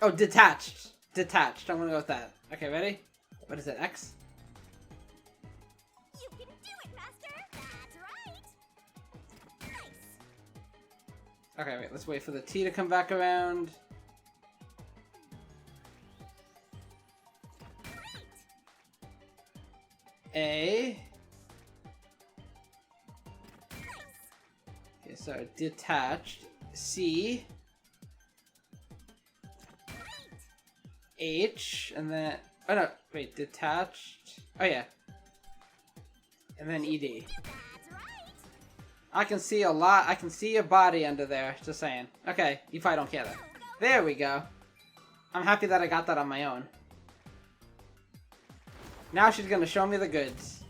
Oh, detached. Detached. I'm gonna go with that. Okay, ready? What is it, X? You can do it, Master! That's right! Nice! Okay, wait, let's wait for the T to come back around. A. Okay, so detached. C. H, and then... Oh no, wait, detached... Oh yeah. And then ED. That's right! I can see a lot. I can see your body under there. Just saying. Okay, you probably don't care though. There we go. I'm happy that I got that on my own. Now she's gonna show me the goods.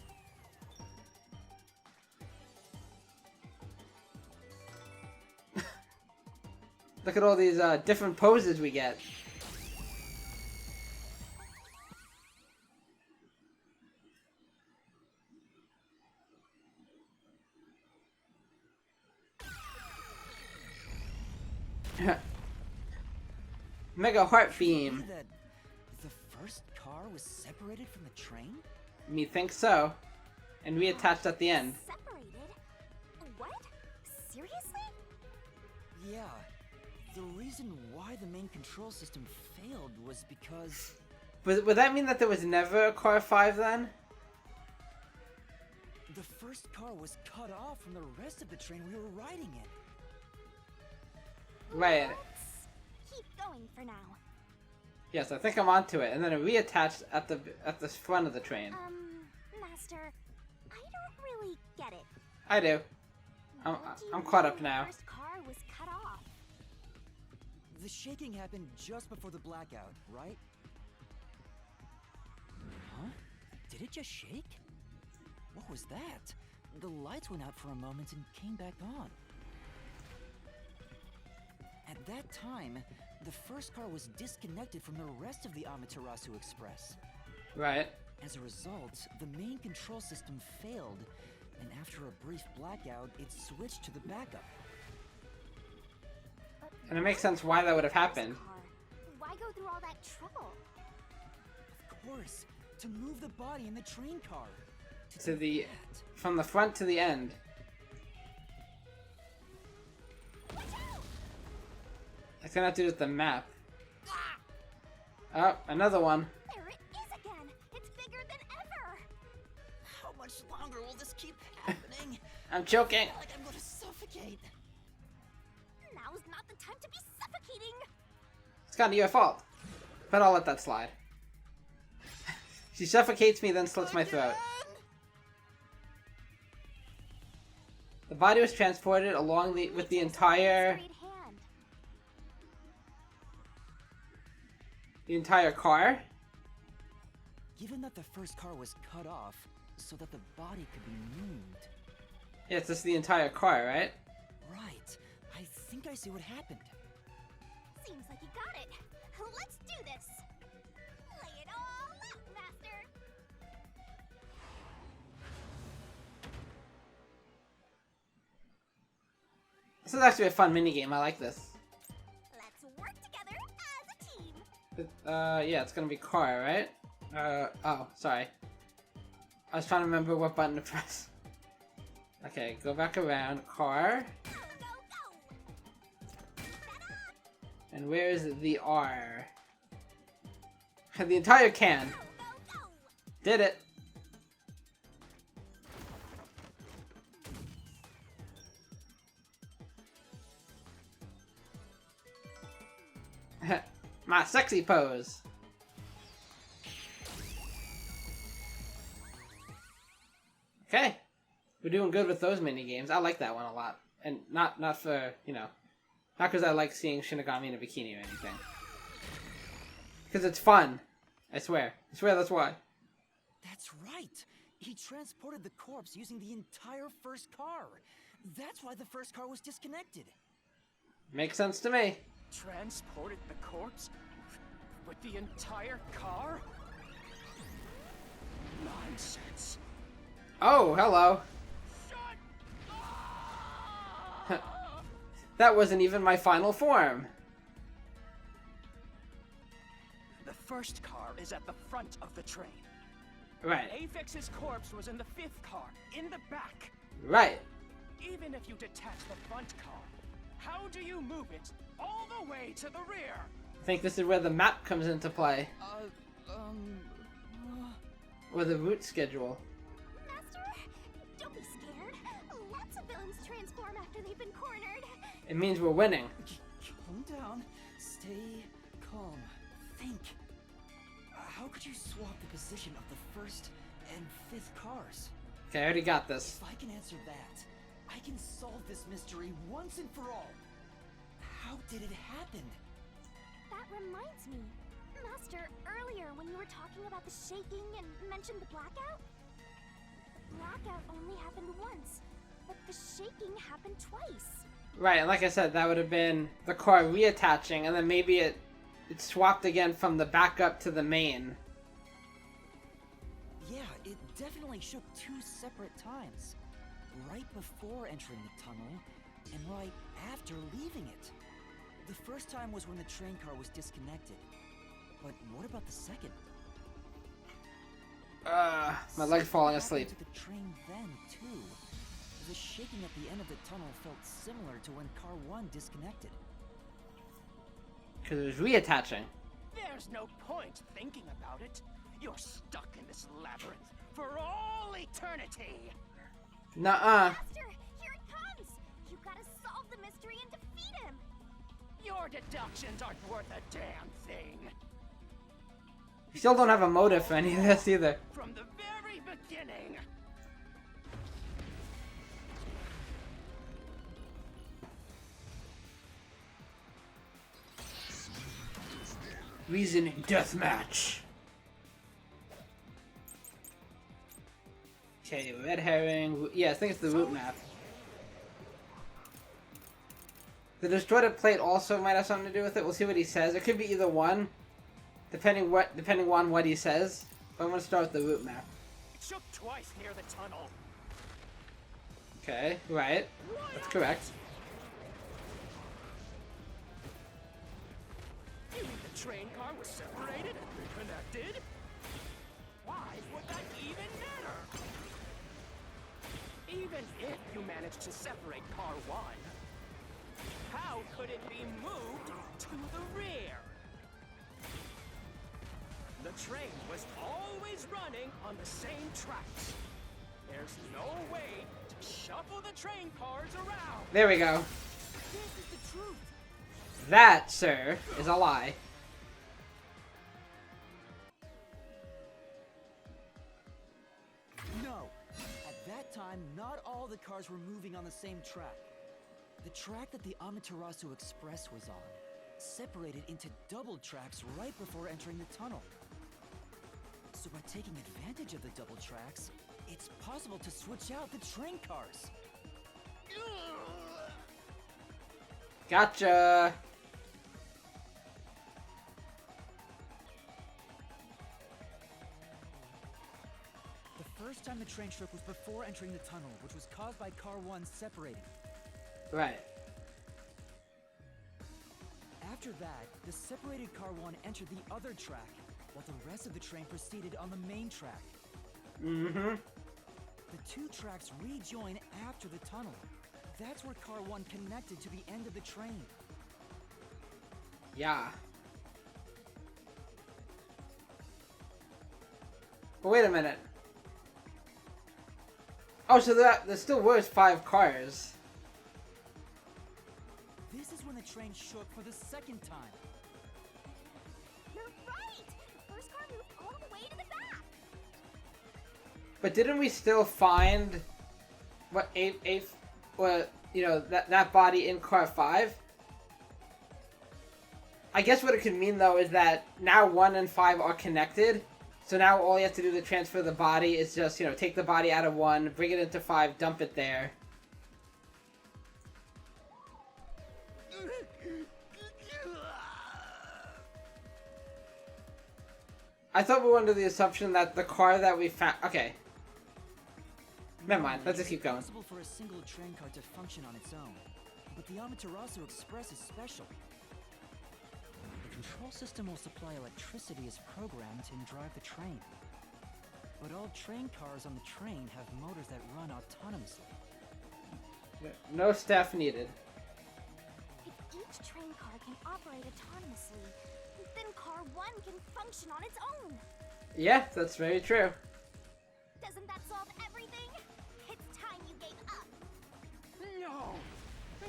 Look at all these different poses we get. Mega heart beam. That the first car was separated from the train? Me think so. And reattached at the end. Separated? What? Seriously? Yeah. The reason why the main control system failed was because... Would that mean that there was never a car 5 then? the first car was cut off from the rest of the train we were riding in. Right. Let's keep going for now. Yes, I think I'm onto it. And then it reattached at the front of the train. Master, I don't really get it. I do. What do you I'm caught mean up now. The first car was cut off. The shaking happened just before the blackout, right? Huh? Did it just shake? What was that? The lights went out for a moment and came back on. At that time, the first car was disconnected from the rest of the Amaterasu Express. Right. As a result, the main control system failed, and after a brief blackout, it switched to the backup. And it makes sense why that would have happened. Why go through all that trouble? Of course, to move the body in the train car. To do the that. from the front to the end. It's gonna have to do with the map. Oh, another one. There it is again. It's bigger than ever. How much longer will this keep happening? I'm choking. I feel like I'm gonna suffocate. Now's not the time to be suffocating. It's kind of your fault. But I'll let that slide. She suffocates me, then slits my throat. The body was transported along with the entire car. Given that the first car was cut off so that the body could be moved. Yeah, it's just the entire car, right? Right. I think I see what happened. Seems like you got it. Let's do this. Lay it all out, Master. This is actually a fun minigame. I like this. Let's work together as a team. Yeah, it's gonna be car, right? Oh, sorry. I was trying to remember what button to press. Okay, go back around. Car. Go, go, go. And where is the R? The entire can. Go, go, go. Did it. My sexy pose. Okay. We're doing good with those mini games. I like that one a lot. And not for, you know, not because I like seeing Shinigami in a bikini or anything. Because it's fun. I swear. I swear that's why. That's right. He transported the corpse using the entire first car. That's why the first car was disconnected. Makes sense to me. Transported the corpse? With the entire car? Nonsense. Oh, hello. Shut That wasn't even my final form. The first car is at the front of the train. Right. Apex's corpse was in the fifth car, in the back. Right. Even if you detach the front car, how do you move it all the way to the rear? I think this is where the map comes into play. Or the route schedule. Master, don't be scared. Lots of villains transform after they've been cornered. It means we're winning. Calm down. Stay calm. Think. How could you swap the position of the first and fifth cars? Okay, I already got this. If I can answer that, I can solve this mystery once and for all. How did it happen? That reminds me. Master, earlier when you were talking about the shaking and mentioned the blackout? Blackout only happened once, but the shaking happened twice. Right, and like I said, that would have been the car reattaching, and then maybe it swapped again from the backup to the main. Yeah, it definitely shook 2 separate times. Right before entering the tunnel, and right after leaving it. The first time was when the train car was disconnected. But what about the second? My leg's falling asleep. To the train then, too. The shaking at the end of the tunnel felt similar to when Car 1 disconnected. Because it was reattaching. There's no point thinking about it. You're stuck in this labyrinth for all eternity. Nuh-uh. Master, here it comes! You gotta solve the mystery and defeat him! Your deductions aren't worth a damn thing. You still don't have a motive for any of this either. From the very beginning. Reasoning deathmatch. Okay, red herring. Yeah, I think it's the route map. The distorted plate also might have something to do with it. We'll see what he says. It could be either one, depending on what he says. But I'm gonna start with the route map. It shook twice near the tunnel. Okay, right. That's correct. You mean the train car was separated and reconnected? Why would that even matter? Even if you managed to separate car 1, how could it be moved to the rear? The train was always running on the same tracks. There's no way to shuffle the train cars around. There we go. This is the truth. That, sir, is a lie. No! At that time, not all the cars were moving on the same track. The track that the Amaterasu Express was on separated into double tracks right before entering the tunnel. So by taking advantage of the double tracks, it's possible to switch out the train cars. Gotcha. The first time the train shook was before entering the tunnel, which was caused by Car 1 separating. Right. After that, the separated Car 1 entered the other track, while the rest of the train proceeded on the main track. Mm-hmm. The 2 tracks rejoin after the tunnel. That's where Car 1 connected to the end of the train. Yeah. But wait a minute. Oh, so there still was 5 cars. This is when the train shook for the second time. You're right! The first car moved all the way to the back! But didn't we still find what that body in car 5? I guess what it could mean though is that now 1 and 5 are connected. So now all you have to do to transfer the body is just, take the body out of 1, bring it into 5, dump it there. I thought we were under the assumption that the car that we found... Okay. Never mind, let's just keep going. It's possible for a single train car to function on its own, but the Amaterasu Express is special. The control system will supply electricity as programmed and drive the train. But all train cars on the train have motors that run autonomously. No staff needed. If each train car can operate autonomously, then Car 1 can function on its own! Yeah, that's very true. Doesn't that solve everything? It's time you gave up! No,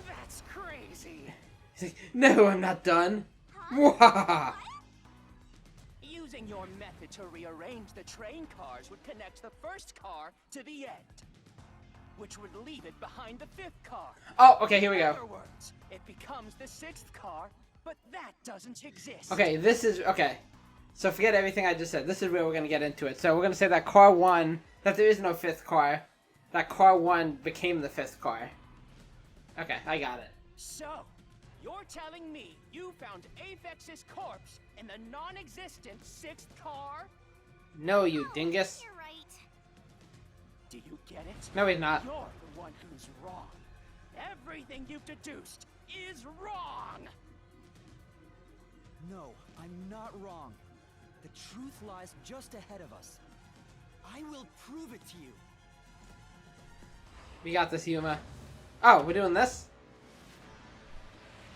that's crazy. He's like, no, I'm not done. Huh? Mwahaha. Using your method to rearrange the train cars would connect the first car to the end. which would leave it behind the 5th car. Oh, okay, here we In go. other words, it becomes the 6th car, but that doesn't exist. Okay, this is... Okay. So forget everything I just said. This is where we're going to get into it. So we're going to say that car 1... That there is no 5th car. That car 1 became the 5th car. Okay, I got it. So, you're telling me you found Aphex's corpse in the non-existent 6th car? No, you dingus. You're right. Do you get it? No, he's not. You're the one who's wrong. Everything you've deduced is wrong! No, I'm not wrong. The truth lies just ahead of us. I will prove it to you. We got this, Yuma. Oh, we're doing this?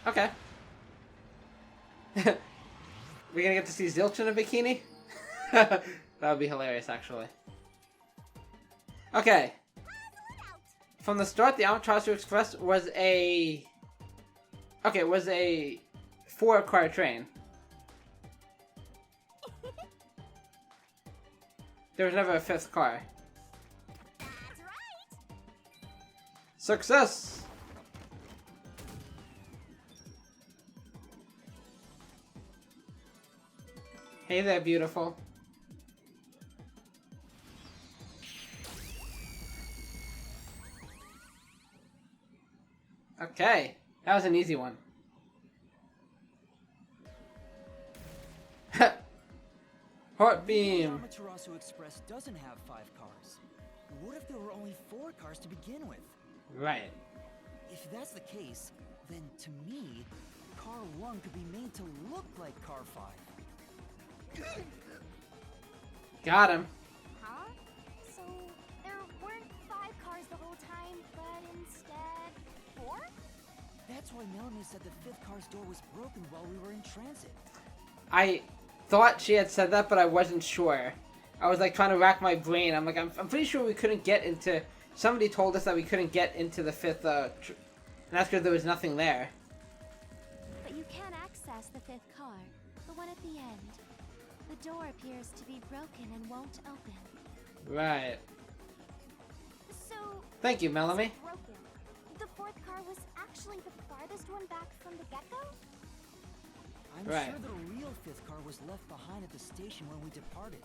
Okay. We're gonna get to see Zilch in a bikini? That would be hilarious, actually. Okay. From the start, the Amaterasu Express was a... Okay, was a 4-car train. There was never a 5th car. That's right. Success! Hey there, beautiful. Okay, that was an easy one. Heart The beam. Amaterasu Express doesn't have 5 cars. What if there were only 4 cars to begin with? Right. If that's the case, then to me, Car 1 could be made to look like Car 5. Got him. Huh? So there weren't 5 cars the whole time, but instead 4? That's why Melanie said the 5th car's door was broken while we were in transit. I thought she had said that, but I wasn't sure. I was like trying to rack my brain. I'm like, I'm pretty sure we couldn't get into... Somebody told us that we couldn't get into the 5th, and that's because there was nothing there. But you can access the 5th car, the one at the end. The door appears to be broken and won't open. Right. So... Thank you, Melanie. it's broken. The 4th car was actually the farthest one back from the get-go? I'm Right. sure the real 5th car was left behind at the station when we departed.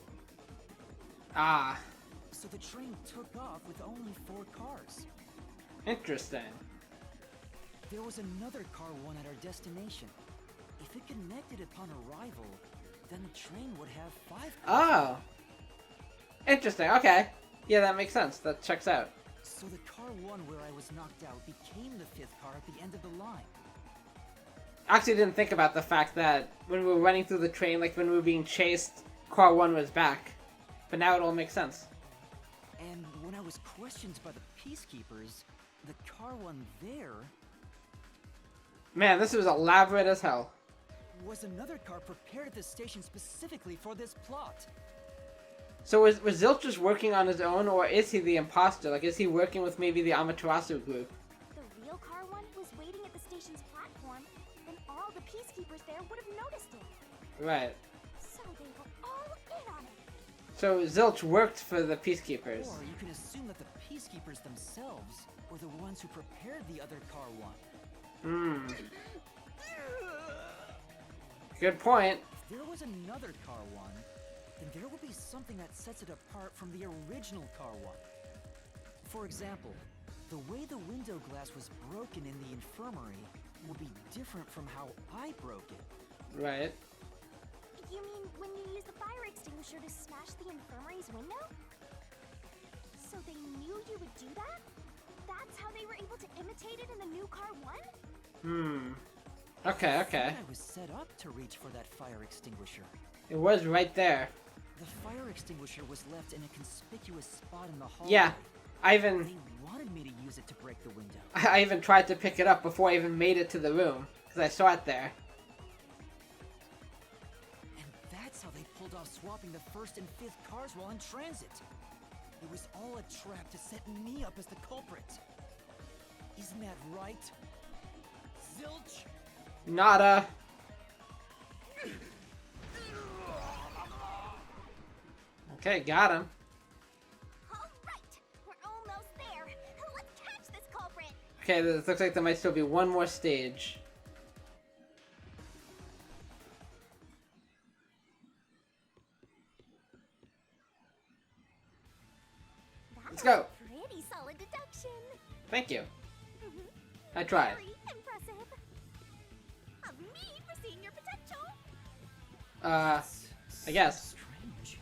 Ah, So the train took off with only 4 cars. interesting. There was another Car 1 at our destination. If it connected upon arrival, then the train would have 5 cars. Oh. Interesting, okay. Yeah, that makes sense. That checks out. So the Car 1 where I was knocked out became the 5th car at the end of the line. I actually didn't think about the fact that when we were running through the train, like when we were being chased, Car 1 was back. But now it all makes sense. And when I was questioned by the Peacekeepers, the Car 1 there Man, this was elaborate as hell. was another car prepared at the station specifically for this plot. So was Zilch just working on his own, or is he the imposter? Like, is he working with maybe the Amaterasu group? The real car 1 was waiting at the station's platform, then all the peacekeepers there would have noticed it. Right. So they were all in on it. So Zilch worked for the Peacekeepers. Or you can assume that the Peacekeepers themselves were the ones who prepared the other Car 1. Hmm. Good point. If there was another Car 1, then there will be something that sets it apart from the original Car 1. For example, the way the window glass was broken in the infirmary will be different from how I broke it. Right. You mean when you used the fire extinguisher to smash the infirmary's window? So they knew you would do that? That's how they were able to imitate it in the new car 1? Hmm. Okay, okay. I was set up to reach for that fire extinguisher. It was right there. The fire extinguisher was left in a conspicuous spot in the hallway. Yeah. I They even wanted me to use it to break the window. I even tried to pick it up before I even made it to the room, because I saw it there. And that's how they pulled off swapping the 1st and 5th cars while in transit. It was all a trap to set me up as the culprit. Isn't that right? Zilch? Nada. Okay, got him. All right, we're almost there. Okay, this looks like there might still be one more stage. Let's go. Pretty solid deduction. Thank you. I tried. Very impressive. Of me foreseeing your potential. I guess. Strange.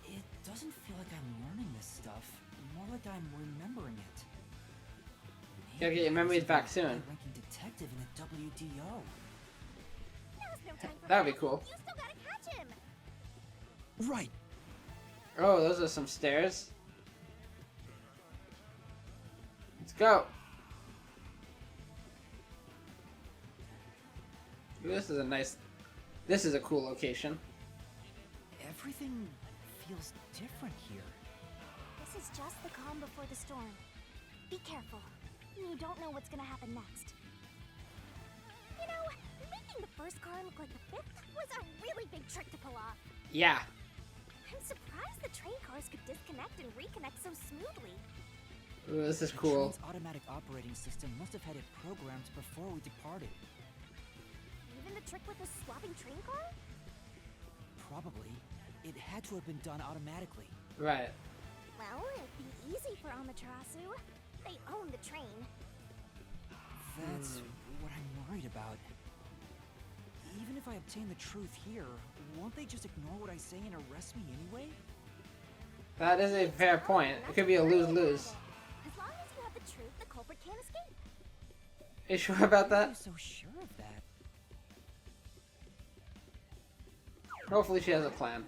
It doesn't feel like I'm learning this stuff. More like I'm remembering it. Gotta get your memories back soon. Ranking detective in the WDO. Now's no time for That would be that. cool. You still gotta catch him. Right. Oh, those are some stairs. Let's go. This is a cool location. Everything feels different here. This is just the calm before the storm. Be careful. You don't know what's gonna happen next. You know, making the first car look like the fifth was a really big trick to pull off. Yeah. I'm surprised the train cars could disconnect and reconnect so smoothly. Ooh, this is The cool. train's automatic operating system must have had it programmed before we departed. Even the trick with the swapping train car? Probably. It had to have been done automatically. Right. Well, it'd be easy for Amaterasu. They own the train. That's what I'm worried about. Even if I obtain the truth here, won't they just ignore what I say and arrest me anyway? That is a fair point. It could be a lose-lose. As long as you have the truth, the culprit can't escape. Are you sure about Why are you that? so sure of that? Hopefully she has a plan.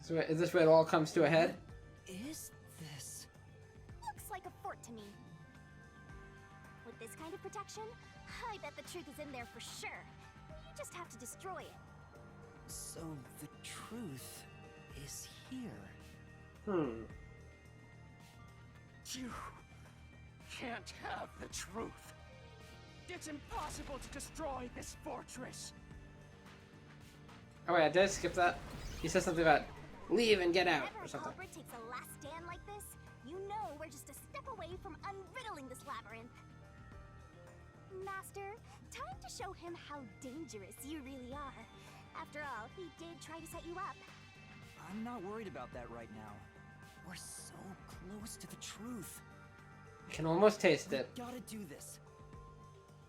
So is this where it all comes to a head? Is this? Looks like a fort to me. With this kind of protection, I bet the truth is in there for sure. You just have to destroy it. So the truth is here. You can't have the truth. It's impossible to destroy this fortress. Oh wait, did I skip that? He said something about leave and get out Whenever or a something. culprit takes a last stand like this, you know we're just a step away from unriddling this labyrinth. Master, time to show him how dangerous you really are. After all, he did try to set you up. I'm not worried about that right now. We're so close to the truth. Can almost taste it. We gotta do this.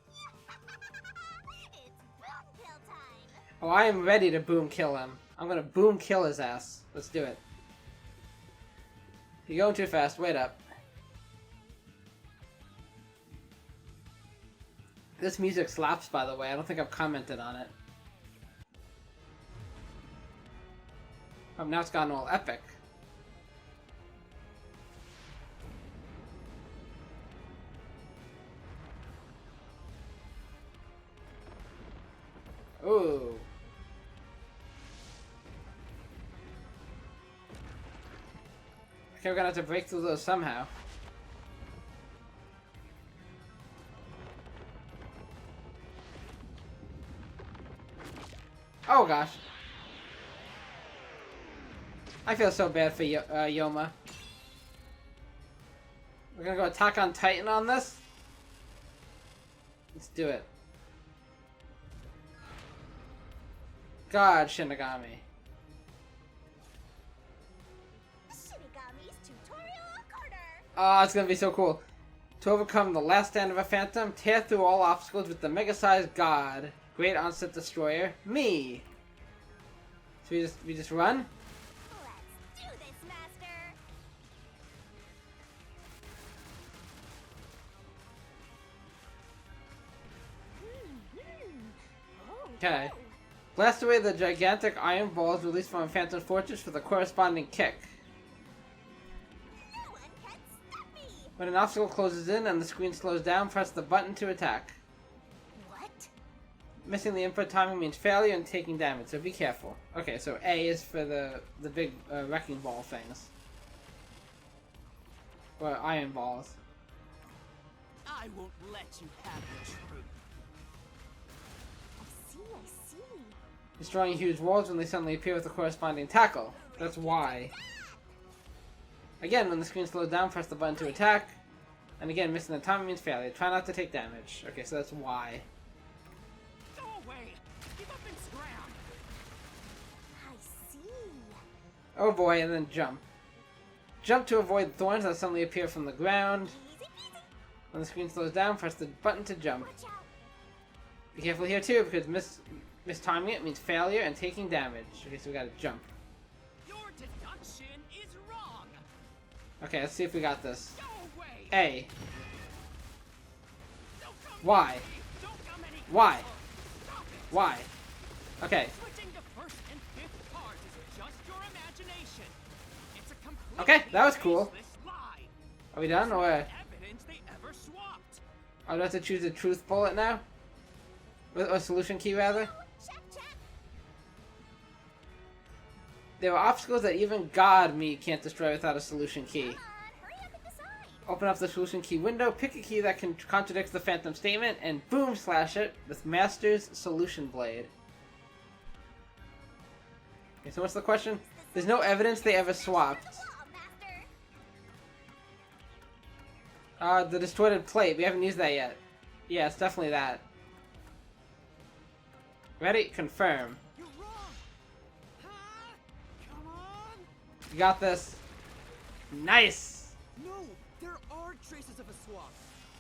It's boom kill time! Oh, I am ready to boom kill him. I'm gonna boom kill his ass. Let's do it. You're going too fast. Wait up. This music slaps, by the way. I don't think I've commented on it. Oh, now it's gotten all epic. Ooh. Okay, we're gonna have to break through those somehow. Oh gosh. I feel so bad for Yoma. We're gonna go Attack on Titan on this? Let's do it. God, Shinigami. Shinigami's tutorial corner! Oh, it's gonna be so cool. To overcome the last stand of a phantom, tear through all obstacles with the mega-sized god. Great onset destroyer, me. So we just run? Let's do this, Master! Oh, Okay. no. Blast away the gigantic iron balls released from a phantom fortress with a corresponding kick. No one can stop me! When an obstacle closes in and the screen slows down, press the button to attack. What? Missing the input timing means failure and taking damage, so be careful. Okay, so A is for the big wrecking ball things. Or iron balls. I won't let you have the truth. I see. destroying huge walls when they suddenly appear with a corresponding tackle. That's why. Again, when the screen slows down, press the button to attack. And again, missing the timing means failure. Try not to take damage. Okay, so that's why. Go away! Give up and scram! I see. Oh boy, and then jump. Jump to avoid thorns that suddenly appear from the ground. Easy peasy. When the screen slows down, press the button to jump. Watch out. Be careful here too, because mistiming it means failure and taking damage. Okay, so we gotta jump. Your deduction is wrong! Okay, let's see if we got this. Go away! A. Don't come Why? near me. Don't come any Why? closer. Stop it! Why? Okay. Switching to first and fifth cards is just your imagination. It's a completely Okay, that was cool. baseless lie. Are we done, or... Evidence they ever swapped. Oh, do I have to choose a truth bullet now? Or solution key, rather? Check, check. There are obstacles that even God me can't destroy without a solution key. Come on, hurry up and decide. Open up the solution key window, pick a key that contradicts the Phantom statement, and boom, slash it with Master's Solution Blade. Okay, so what's the question? There's no evidence they ever swapped. The wall, Master. The distorted plate. We haven't used that yet. Yeah, it's definitely that. Ready? Confirm. You're wrong! Huh? Come on! You got this. Nice! No, there are traces of a swap.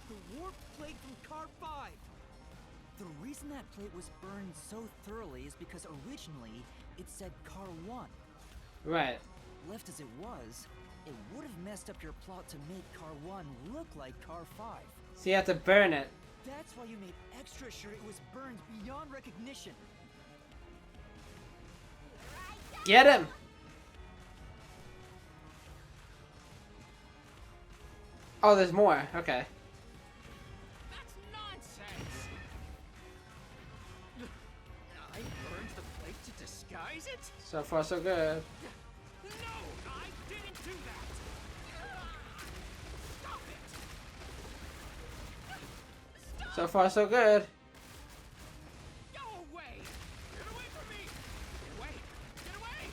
The warp plate from Car 5. The reason that plate was burned so thoroughly is because originally it said Car 1. Right. Left as it was, it would have messed up your plot to make Car 1 look like Car 5. So you have to burn it. That's why you made extra sure it was burned beyond recognition. Get him! Oh, there's more. Okay. That's nonsense. I burned the plate to disguise it? So far, so good. No, I didn't do that. Stop it. So far, so good. Go away! Get away from me! Get away! Get away!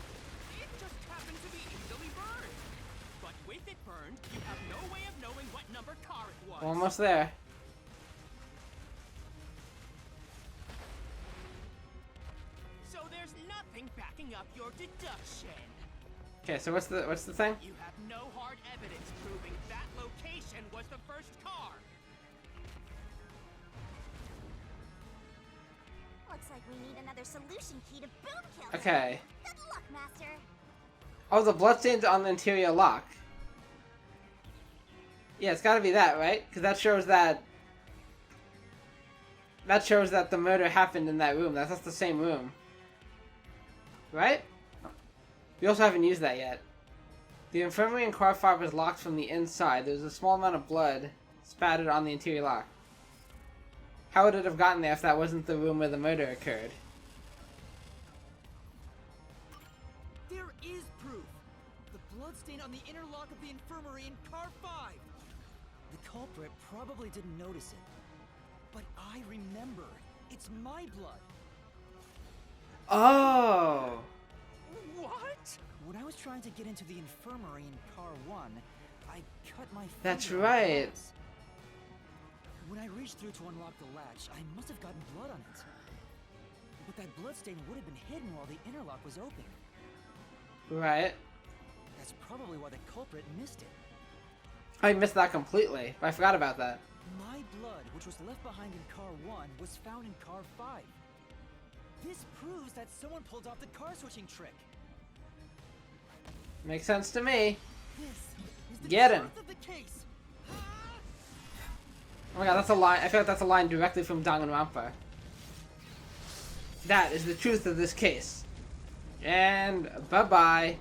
It just happened to be easily burned. But with it burned, you have no way of knowing what number car it was. Almost there. So there's nothing backing up your deduction. Okay, so what's the thing? You have no hard evidence proving that location was the first car. Looks like we need another solution key to boom kill them. Okay. Good luck, Master. Oh, the bloodstains on the interior lock. Yeah, it's gotta be that, right? Because that shows that... That shows that the murder happened in that room. That's the same room. Right? We also haven't used that yet. The infirmary in car 5 was locked from the inside. There's a small amount of blood spattered on the interior lock. How would it have gotten there if that wasn't the room where the murder occurred? There is proof! The bloodstain on the inner lock of the infirmary in Car 5! The culprit probably didn't notice it. But I remember. It's my blood. Oh! What? When I was trying to get into the infirmary in Car 1, I cut my finger. That's on the right. glass. When I reached through to unlock the latch, I must have gotten blood on it. But that bloodstain would have been hidden while the inner lock was open. Right. That's probably why the culprit missed it. I missed that completely. I forgot about that. My blood, which was left behind in Car 1, was found in Car 5. This proves that someone pulled off the car switching trick. Makes sense to me. This is the Get him. truth of the case. Oh my god, that's a line. I feel like that's a line directly from Danganronpa. That is the truth of this case. And bye-bye.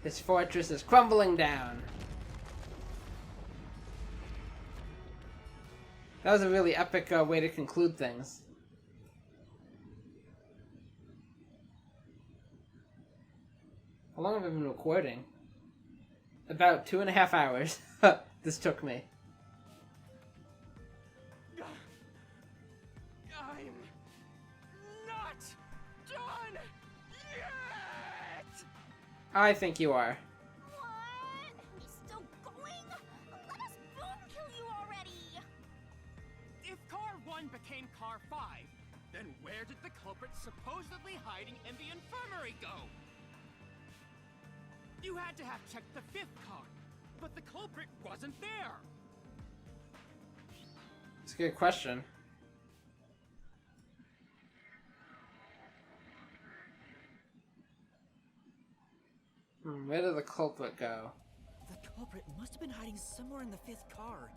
His fortress is crumbling down. That was a really epic way to conclude things. How long have I been recording? About 2.5 hours. This took me. I'm I think you are. What? He's still going? Let us boom kill you already! If Car 1 became Car 5, then where did the culprit supposedly hiding in the infirmary go? You had to have checked the 5th car, but the culprit wasn't there. It's a good question. Where did the culprit go? The culprit must have been hiding somewhere in the 5th car,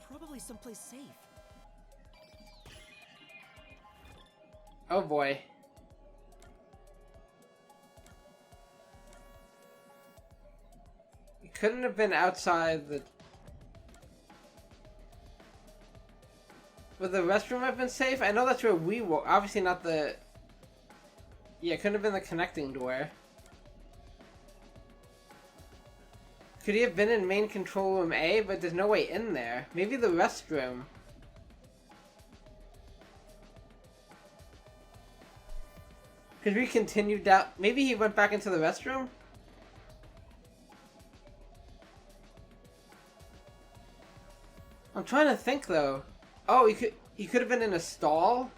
probably someplace safe. Oh boy. It couldn't have been outside the... Would the restroom have been safe? I know that's where we were. Obviously not the... Yeah, it couldn't have been the connecting door. Could he have been in main control room A? But there's no way in there. Maybe the restroom. Could we continue down? Maybe he went back into the restroom? I'm trying to think though. Oh, he could have been in a stall?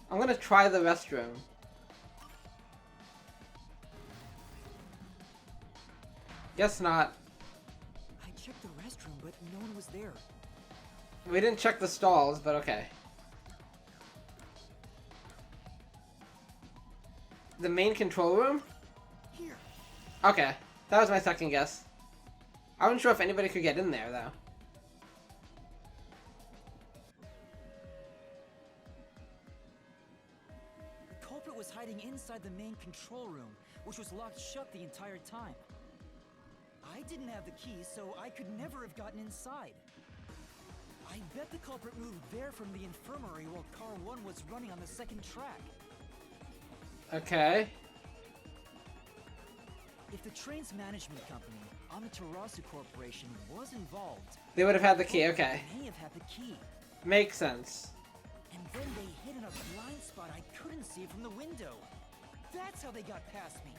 I'm gonna try the restroom. Guess not. I checked the restroom, but no one was there. We didn't check the stalls, but okay. The main control room? Here. Okay, that was my second guess. I wasn't sure if anybody could get in there, though. The culprit was hiding inside the main control room, which was locked shut the entire time. I didn't have the key, so I could never have gotten inside. I bet the culprit moved there from the infirmary while Car 1 was running on the 2nd track. Okay. If the train's management company, Amaterasu Corporation, was involved, They would have had the key, okay. they may have had the key. Makes sense. And then they hid in a blind spot I couldn't see from the window. That's how they got past me.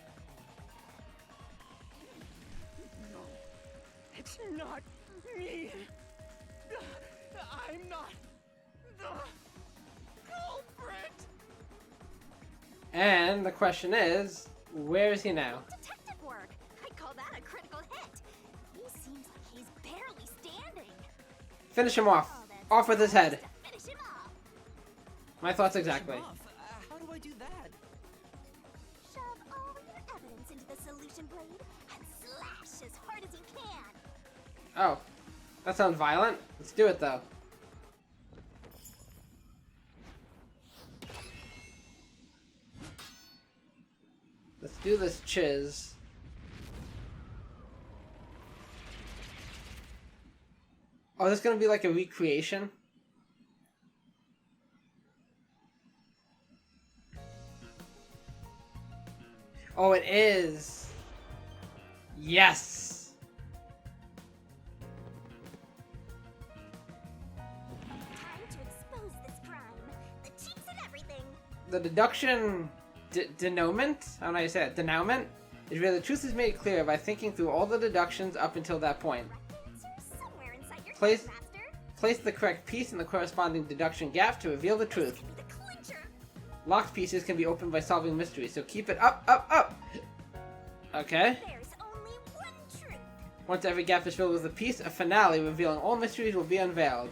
No, it's not me. I'm not the culprit. And the question is, where is he now? Detective work! I'd call that a critical hit. He seems like he's barely standing. Finish him off. Oh, that's Off with his head. to finish him off. My thoughts exactly. Off. How do I do that? Shove all your evidence into the solution blade and slash as hard as you can. Oh, that sounds violent. Let's do it though. Let's do this chiz. Oh, this is gonna be like a recreation? Oh, it is! Yes! Time to expose this crime. The cheats and everything. The deduction denouement? I don't know how you say it. Denouement? Is where the truth is made clear by thinking through all the deductions up until that point. Answer's somewhere inside your Place- head, Master. Place the correct piece in the corresponding deduction gap to reveal the truth. Could be the clincher. Locked pieces can be opened by solving mysteries, so keep it up, up, up! Okay. There's only one truth. Once every gap is filled with a piece, a finale revealing all mysteries will be unveiled.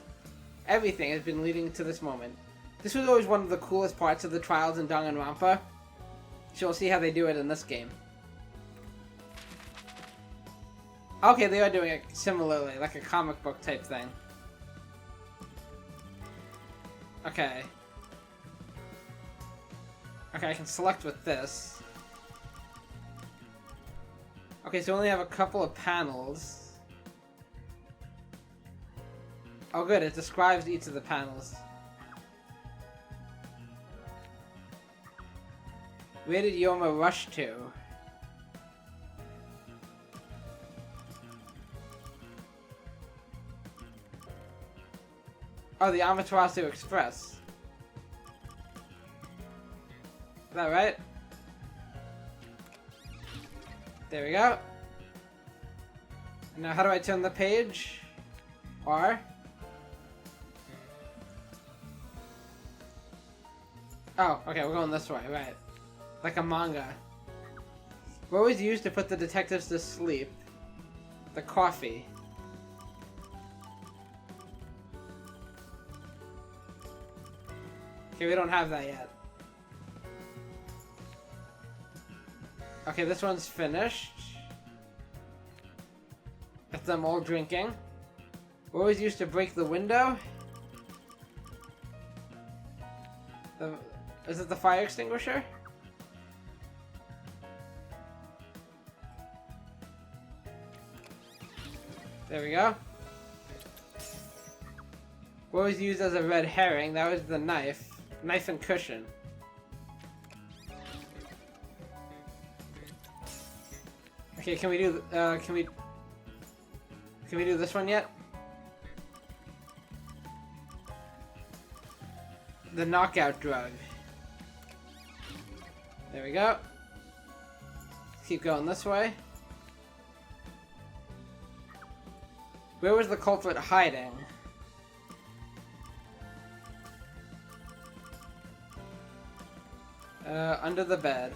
Everything has been leading to this moment. This was always one of the coolest parts of the trials in Danganronpa. So we'll see how they do it in this game. Okay, they are doing it similarly, like a comic book type thing. Okay. Okay, I can select with this. Okay, so we only have a couple of panels. Oh good, it describes each of the panels. Where did Yoma rush to? Oh, the Amaterasu Express. Is that right? There we go. And now how do I turn the page? R? Oh, okay, we're going this way, right. Like a manga. What was used to put the detectives to sleep? The coffee. Okay, we don't have that yet. Okay, this one's finished. That's them all drinking. What was used to break the window? Is it the fire extinguisher? There we go. What was used as a red herring? That was the knife. Knife and cushion. Okay, can we do can we do this one yet? The knockout drug. There we go. Let's keep going this way. Where was the culprit hiding? Under the bed.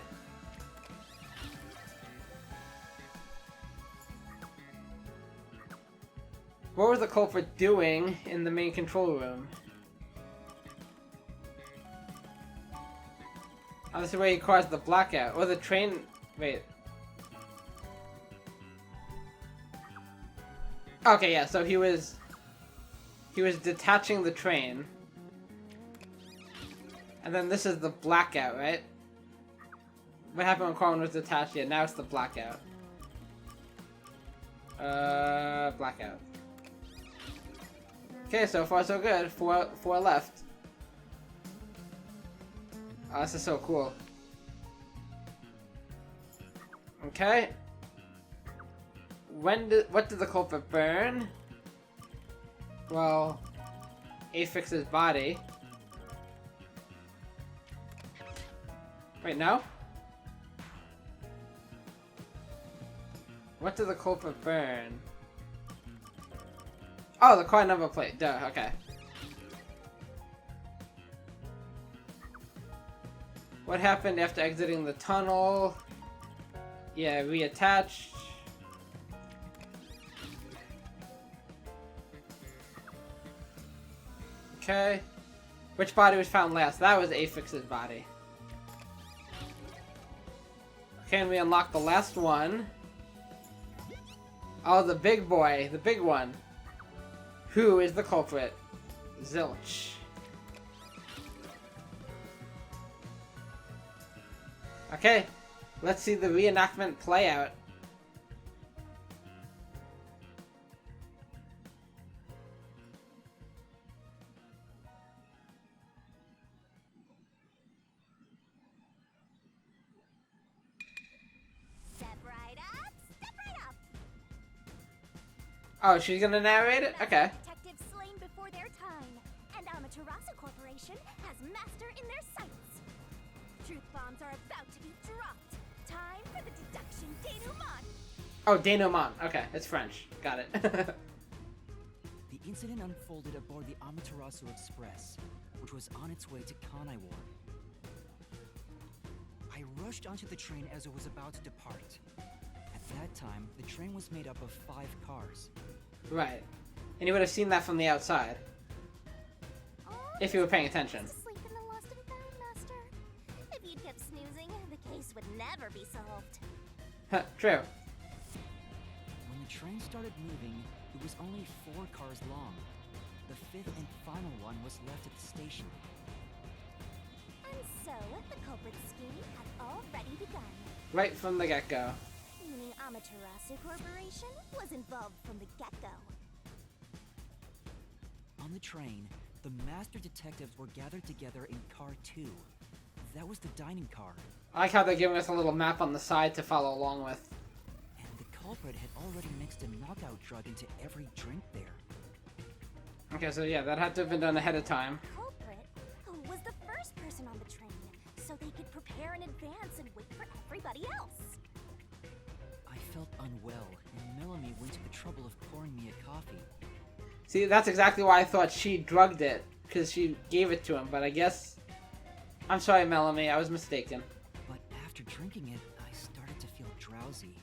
What was the culprit doing in the main control room? Oh, this is where he caused the blackout. Or the train... Wait. Okay, yeah, so he was detaching the train. And then this is the blackout, right? What happened when Carmen was detached? Yeah, now it's the blackout. Blackout. Okay, so far so good. Four left. Oh, this is so cool. Okay. What did the culprit burn? Well, affix's body. Wait, no? What did the culprit burn? Oh, the car number plate. Duh, okay. What happened after exiting the tunnel? Yeah, reattached. Okay. Which body was found last? That was affix's body. Okay, and we unlock the last one. Oh, the big boy. The big one. Who is the culprit? Zilch. Okay, let's see the reenactment play out. Step right up, step right up. Oh, she's gonna narrate it? Okay. Detectives slain before their time, and Amaterasu Corporation has master in their sights. Truth bombs are about to be dropped. Time for the deduction denouement. Oh, denouement. Okay, it's French. Got it. The incident unfolded aboard the Amaterasu Express, which was on its way to Kanai Ward. I rushed onto the train as it was about to depart. At that time, the train was made up of 5 cars. Right. And you would have seen that from the outside. If you were paying attention. Sleep in the lost and found, Master. If you'd kept snoozing, the case would never be solved. True. When the train started moving, it was only 4 cars long. The 5th and final one was left at the station. And so, the culprit scheme had already begun. Right from the get-go. Meaning Amaterasu Corporation was involved from the get-go. On the train, the master detectives were gathered together in car 2. That was the dining car. I like how they're giving us a little map on the side to follow along with. And the culprit had already mixed a knockout drug into every drink there. Okay, so yeah, that had to have been done ahead of time. Culprit, who was the first person on the train, so they could prepare in advance and wait for everybody else. felt unwell, and Melanie went to the trouble of pouring me a coffee. See, that's exactly why I thought she drugged it, because she gave it to him, but I guess... I'm sorry, Melanie, I was mistaken. But after drinking it, I started to feel drowsy.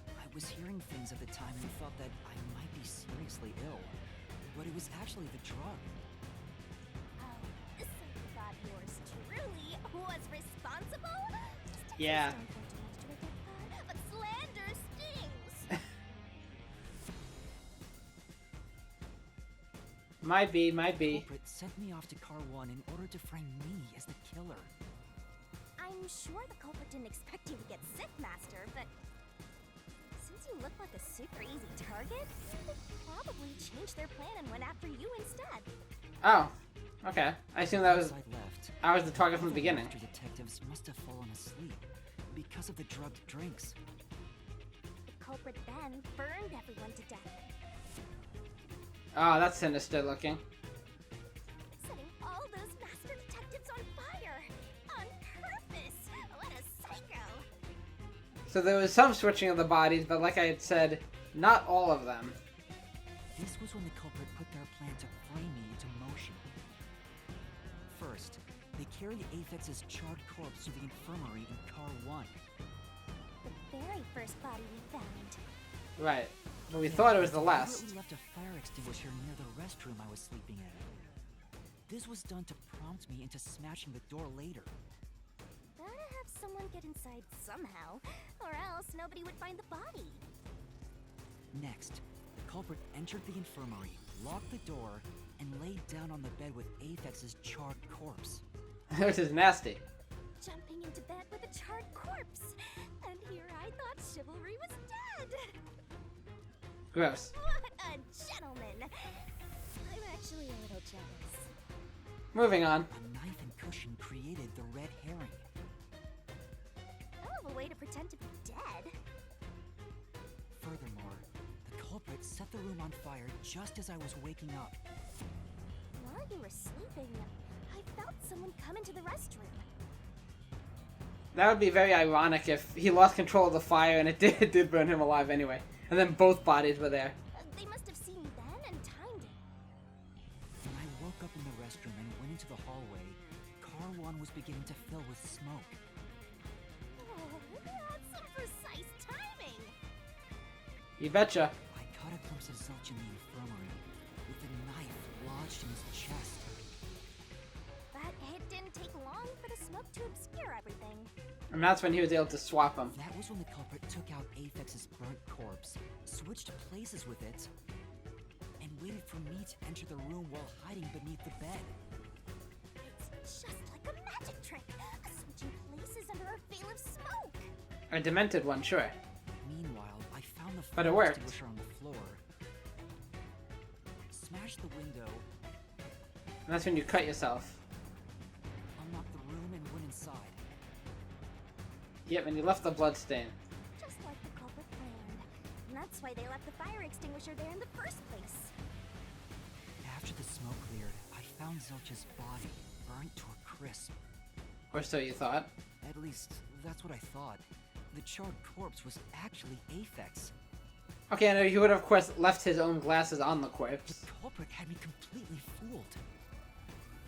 I was hearing things at the time and thought that I might be seriously ill, but it was actually the drug. Oh, so you thought yours truly was responsible? Yeah. But slander stings. Might be. The culprit sent me off to Car 1 in order to frame me as the killer. I'm sure the culprit didn't expect you to get sick, Master, but since you look like a super easy target, they probably changed their plan and went after you instead. Oh, okay. I assume that was... Once I left, I was the target from the other beginning. master detectives must have fallen asleep because of the drugged drinks. The culprit then burned everyone to death, Oh, that's sinister looking. setting all those master detectives on fire. On purpose. What a psycho. So there was some switching of the bodies, but like I had said, not all of them. This was when the culprit put their plan to frame me into motion. First, they carried Aphex's charred corpse to the infirmary in Car 1. The very first body we found. Right. But we thought it was the last. We left a fire extinguisher near the restroom I was sleeping in. This was done to prompt me into smashing the door later. Gotta have someone get inside somehow, or else nobody would find the body. Next, the culprit entered the infirmary, locked the door, and laid down on the bed with Aphex's charred corpse. This is nasty. Jumping into bed with a charred corpse. And here I thought chivalry was dead. Gross. What a gentleman. I'm actually a little jealous. Moving on. A knife and cushion created the red herring. Hell of a way to pretend to be dead. Furthermore, the culprit set the room on fire just as I was waking up. While you were sleeping, I felt someone come into the restroom. That would be very ironic if he lost control of the fire and it did burn him alive anyway. And then both bodies were there. They must have seen me then and timed it. When I woke up in the restroom and went into the hallway, Car 1 was beginning to fill with smoke. Oh, that's some precise timing. You betcha. I caught a glimpse of Zelch in the infirmary, with a knife lodged in his chest. But it didn't take long for the smoke to obscure everything. And that's when he was able to swap them. That was when the culprit took out Aphex's burnt corpse, switched places with it, and waited for me to enter the room while hiding beneath the bed. It's just like a magic trick. Switching places under a veil of smoke. A demented one, sure. Meanwhile, I found the But it fire worked. extinguisher on the floor, smashed the window, And that's when you cut yourself. unlocked the room, and went inside. Yep, and you left the blood stain. Just like the culprit planned. And that's why they left the fire extinguisher there in the first place. After the smoke cleared, I found Zelch's body, burnt to a crisp. Or so you thought. At least, that's what I thought. The charred corpse was actually Aphex. Okay, I know he would have, of course, left his own glasses on the corpse. The culprit had me completely fooled.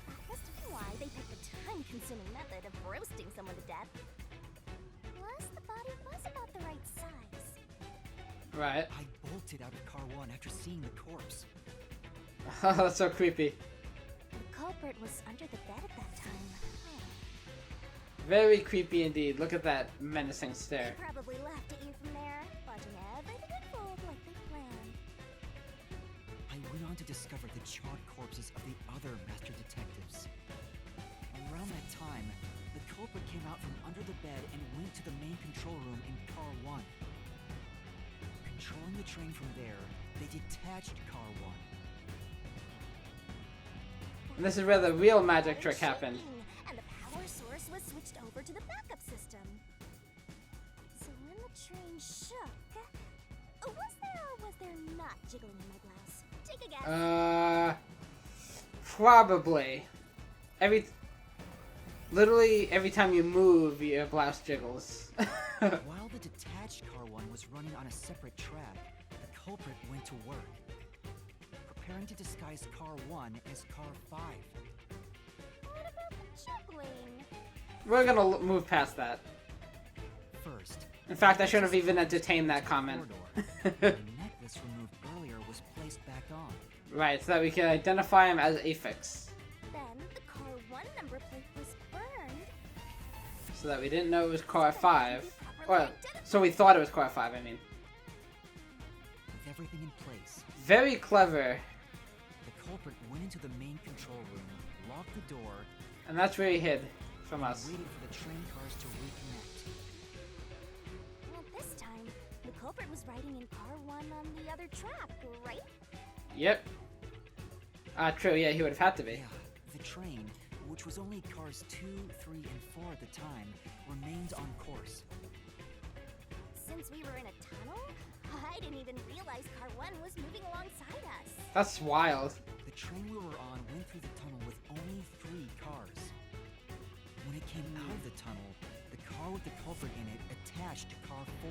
That must have been why they picked the time-consuming method of roasting someone to death. Plus, the body was about the right size. Right. I bolted out of Car 1 after seeing the corpse. That's so creepy. The culprit was under the bed at that time. Very creepy indeed. Look at that menacing stare. They probably laughed at you from there, watching everything unfold like they planned. I went on to discover the charred corpses of the other master detectives. Around that time, the culprit came out from under the bed and went to the main control room in Car 1. Controlling the train from there, they detached Car 1. And this is where the real magic trick happened. And the power source was switched over to the backup system. So when the train shook, was there or was there not jiggling in my blouse? Take a guess. Probably. Literally every time you move, your blouse jiggles. While the detached car 1 was running on a separate track, the culprit went to work, preparing to disguise car 1 as car 5. What about the juggling? We're gonna move past that. First, In fact, I shouldn't have even entertained that comment. the necklace removed earlier was placed back on. Right, so that we can identify him as Aphex. Then the car 1 number plate was burned. So that we didn't know it was car 5. Or, so we thought it was car 5, I mean. With everything in place, Very clever. the culprit went into the main control room, locked the door, And that's where he hid from and us. waited for the train cars to reconnect. Well, this time, the culprit was riding in car 1 on the other track, right? Yep. True, yeah, he would have had to be. Yeah, the train, which was only cars 2, 3, and 4 at the time, remained on course. Since we were in a tunnel, I didn't even realize car 1 was moving alongside us. That's wild. The train we were on went through the tunnel with only 3 cars. When it came out of the tunnel, the car with the culprit in it attached to car 4.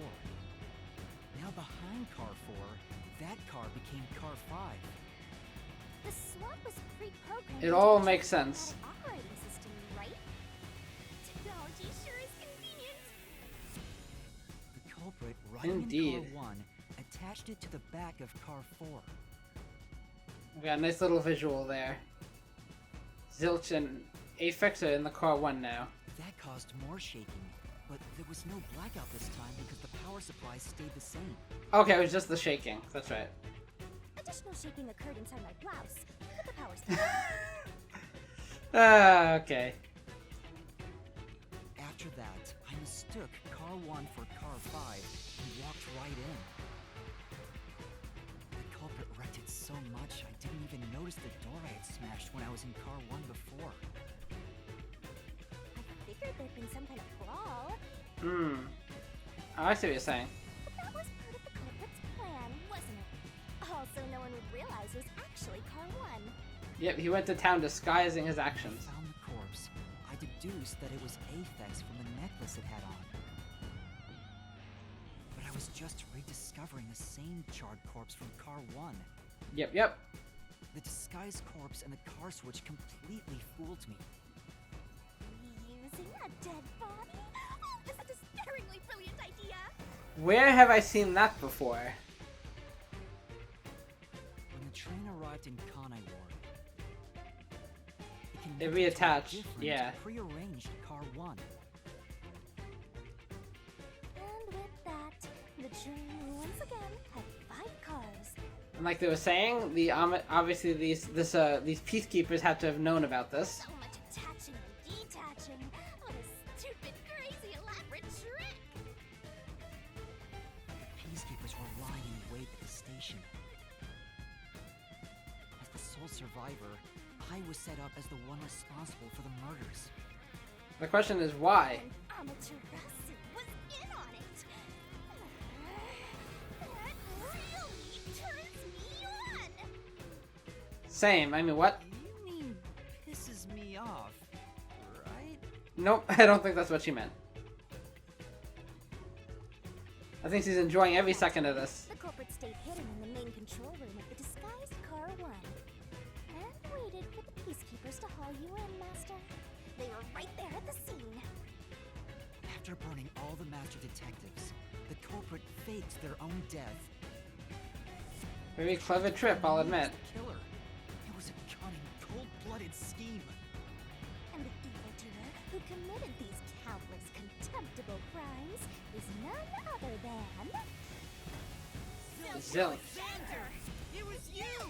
Now behind car 4, that car became car 5. The swap was pre-programmed. It into all the makes train's sense. operating system, right? Technology sure is convenient. The culprit, riding Indeed. in car 1, attached it to the back of car 4. We got a nice little visual there. Zilch and Aphex are in the car 1 now. That caused more shaking, but there was no blackout this time because the power supply stayed the same. Okay, it was just the shaking. That's right. Additional shaking occurred inside my blouse, but the power still. Okay. After that, I mistook car 1 for car 5 and walked right in. The culprit wrecked it so much I didn't even notice the door I had smashed when I was in car 1 before. I figured there'd been some kind of brawl, Hmm. Oh, I see what you're saying. but that was part of the culprit's plan, wasn't it? Also, no one would realize it was actually car 1. Yep, he went to town disguising his When I actions. found the corpse, I deduced that it was Aphex from the necklace it had on. But I was just rediscovering the same charred corpse from car 1. Yep. The disguised corpse and the car switch completely fooled me. Using a dead body? Oh, this is a despairingly brilliant idea! Where have I seen that before? When the train arrived in Kanai Ward, it connected to a reattached, different, yeah. prearranged car 1. And with that, the train once again had 5 cars. And like they were saying, the obviously these peacekeepers had to have known about this. So much attaching and detaching. What a stupid, crazy, elaborate trick! The peacekeepers were lying in wait at the station. As the sole survivor, I was set up as the one responsible for the murders. The question is why? And Amaterasu was in on it. That really turns me on. Same. I mean, what? You mean pisses me off, right? Nope, I don't think that's what she meant. I think she's enjoying every second of this. The culprit stayed hidden in the main control room of the disguised car 1 and waited for the peacekeepers to haul you in, Master. They were right there at the scene. After burning all the master detectives, the culprit faked their own death. Very clever trip, I'll admit. The killer. It was a cunning, cold-blooded scheme. And the evildoer who committed these countless contemptible crimes is none other than... Zilch. It was you!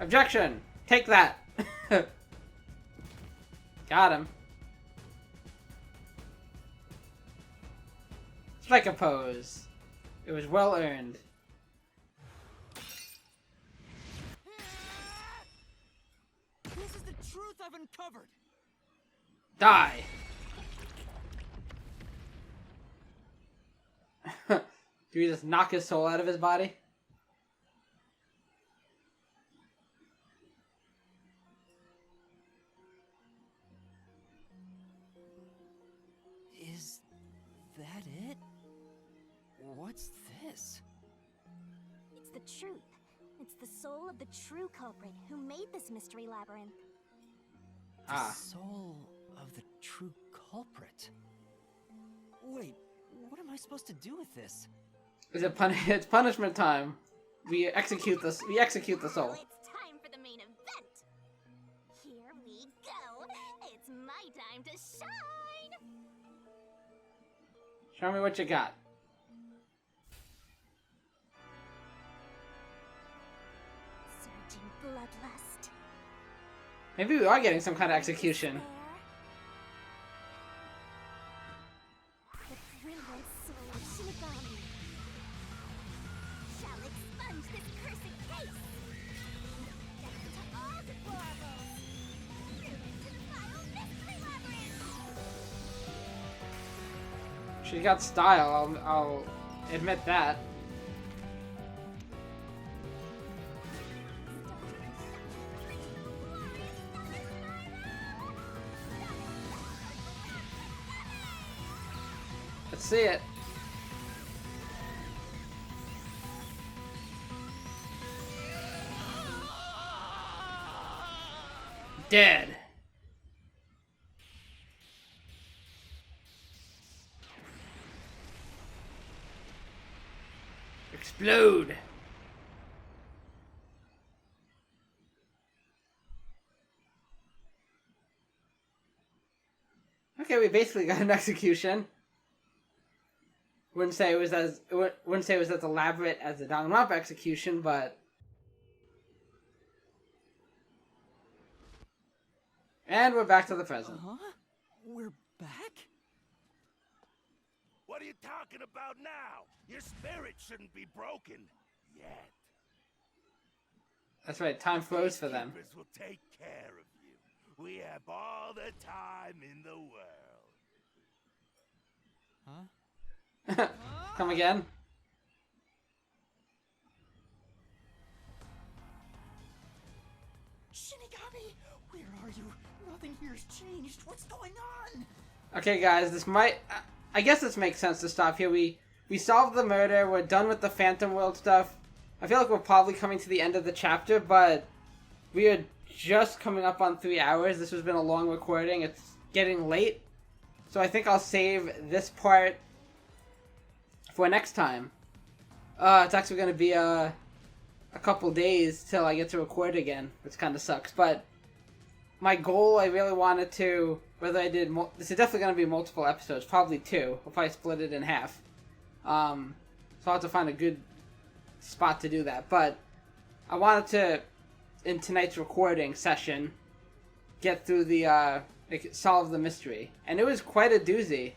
Objection! Take that! Got him. Strike a pose. It was well earned. This is the truth I've uncovered. Die! Do we just knock his soul out of his body? Is that it? the truth. It's the soul of the true culprit who made this mystery labyrinth. The soul of the true culprit. Wait, what am I supposed to do with this? Is it it's punishment time. We execute this. We execute the soul. Well, it's time for the main event. Here we go. It's my time to shine. Show me what you got. Surging bloodlust. Maybe we are getting some kind of execution. The brilliant soul of Shinigami shall expunge this cursed case. Death to all deplorables. Ruin to the vile mystery labyrinth. She got style. I'll admit that. Let's see it. Dead. Explode. Okay, we basically got an execution. Wouldn't say it was as elaborate as the Danganronpa execution, but and we're back to the present. Huh? We're back? What are you talking about now? Your spirit shouldn't be broken yet. That's right. Time froze for them. Keepers will take care of you. We have all the time in the world. Huh? Come again? Shinigami, where are you? Nothing here's changed. What's going on? Okay, guys, this might... I guess this makes sense to stop here. We solved the murder. We're done with the Phantom World stuff. I feel like we're probably coming to the end of the chapter, but we are just coming up on 3 hours. This has been a long recording. It's getting late. So I think I'll save this part for next time. It's actually going to be a couple days till I get to record again, which kind of sucks. But my goal, I really wanted to, whether I did, this is definitely going to be multiple episodes, probably 2. We'll probably split it in half. So I'll have to find a good spot to do that. But I wanted to, in tonight's recording session, get through the, solve the mystery. And it was quite a doozy.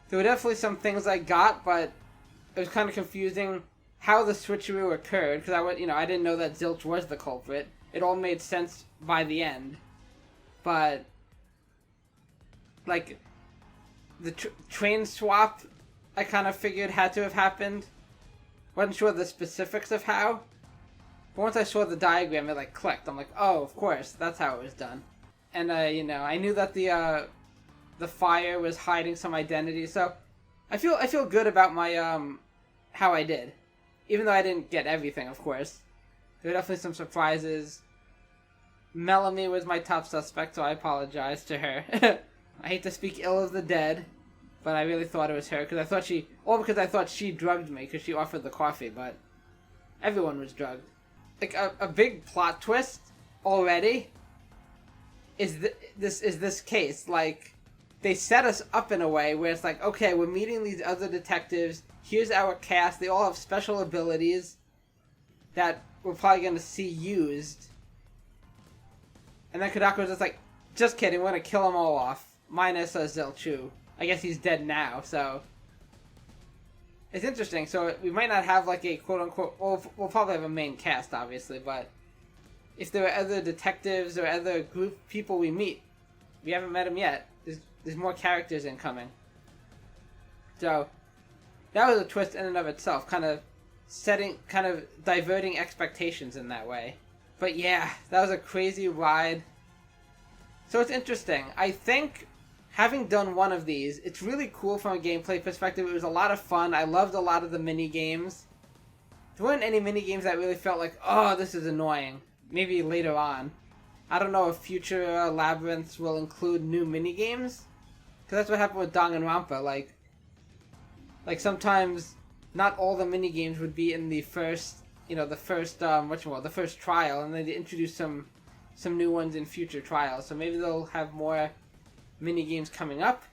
There were definitely some things I got, but it was kind of confusing how the switcheroo occurred, because I didn't know that Zilch was the culprit. It all made sense by the end, but like the train swap, I kind of figured had to have happened. Wasn't sure the specifics of how, but once I saw the diagram, it clicked. I'm like, oh, of course, that's how it was done. And I knew that the fire was hiding some identity, so I feel good about my how I did, even though I didn't get everything, of course. There were definitely some surprises. Melanie was my top suspect, so I apologize to her. I hate to speak ill of the dead, but I really thought it was her, because I thought she drugged me, because she offered the coffee, but everyone was drugged. A big plot twist already is this case. They set us up in a way where it's okay, we're meeting these other detectives, here's our cast, they all have special abilities that we're probably going to see used. And then Kodaka was just kidding, we're going to kill them all off, minus Zilchu. I guess he's dead now, so it's interesting. So we might not have a quote-unquote, we'll probably have a main cast, obviously, but if there are other detectives or other group people we meet, we haven't met them yet. There's more characters incoming. So that was a twist in and of itself, kind of diverting expectations in that way. But yeah, that was a crazy ride. So it's interesting. I think having done one of these, it's really cool from a gameplay perspective. It was a lot of fun. I loved a lot of the mini games. There weren't any mini games that really felt like, oh, this is annoying. Maybe later on. I don't know if future labyrinths will include new mini games, because that's what happened with Danganronpa. Like sometimes not all the mini games would be in the first, the first trial, and then they introduce some new ones in future trials. So maybe they'll have more mini games coming up,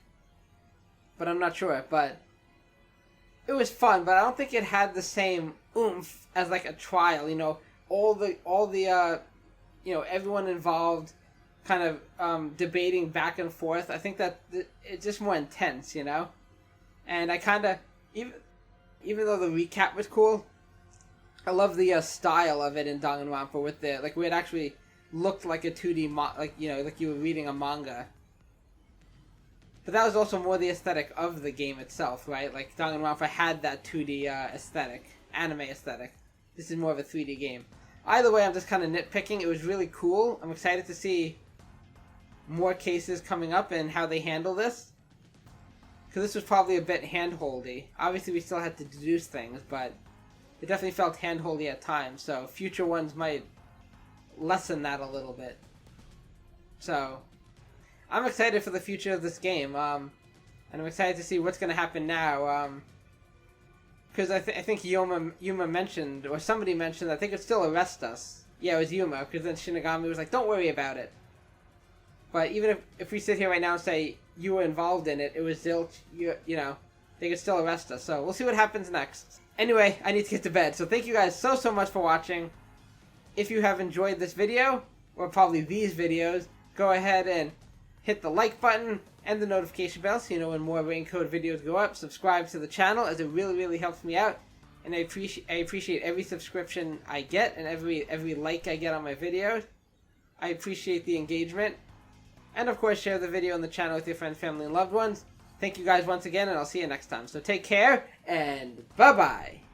but I'm not sure. But it was fun, but I don't think it had the same oomph as like a trial. All the everyone involved kind of debating back and forth. I think that it's just more intense, And I kind of, even though the recap was cool, I love the style of it in Danganronpa with the, like, where it actually looked like a 2D, like you were reading a manga. But that was also more the aesthetic of the game itself, right? Like, Danganronpa had that 2D aesthetic, anime aesthetic. This is more of a 3D game. Either way, I'm just kind of nitpicking. It was really cool. I'm excited to see more cases coming up and how they handle this. Because this was probably a bit hand-holdy. Obviously, we still had to deduce things, but it definitely felt hand-holdy at times. So future ones might lessen that a little bit. So I'm excited for the future of this game. And I'm excited to see what's going to happen now. Because I think Yuma mentioned, or somebody mentioned, I think it'd still arrest us. Yeah, it was Yuma, because then Shinigami was like, don't worry about it. But even if we sit here right now and say you were involved in it, it was Zilch, they could still arrest us. So we'll see what happens next. Anyway, I need to get to bed. So thank you guys so much for watching. If you have enjoyed this video, or probably these videos, go ahead and hit the like button and the notification bell so you know when more Raincode videos go up. Subscribe to the channel, as it really, really helps me out. And I appreciate every subscription I get and every like I get on my videos. I appreciate the engagement. And of course, share the video and the channel with your friends, family, and loved ones. Thank you guys once again, and I'll see you next time. So take care, and bye-bye!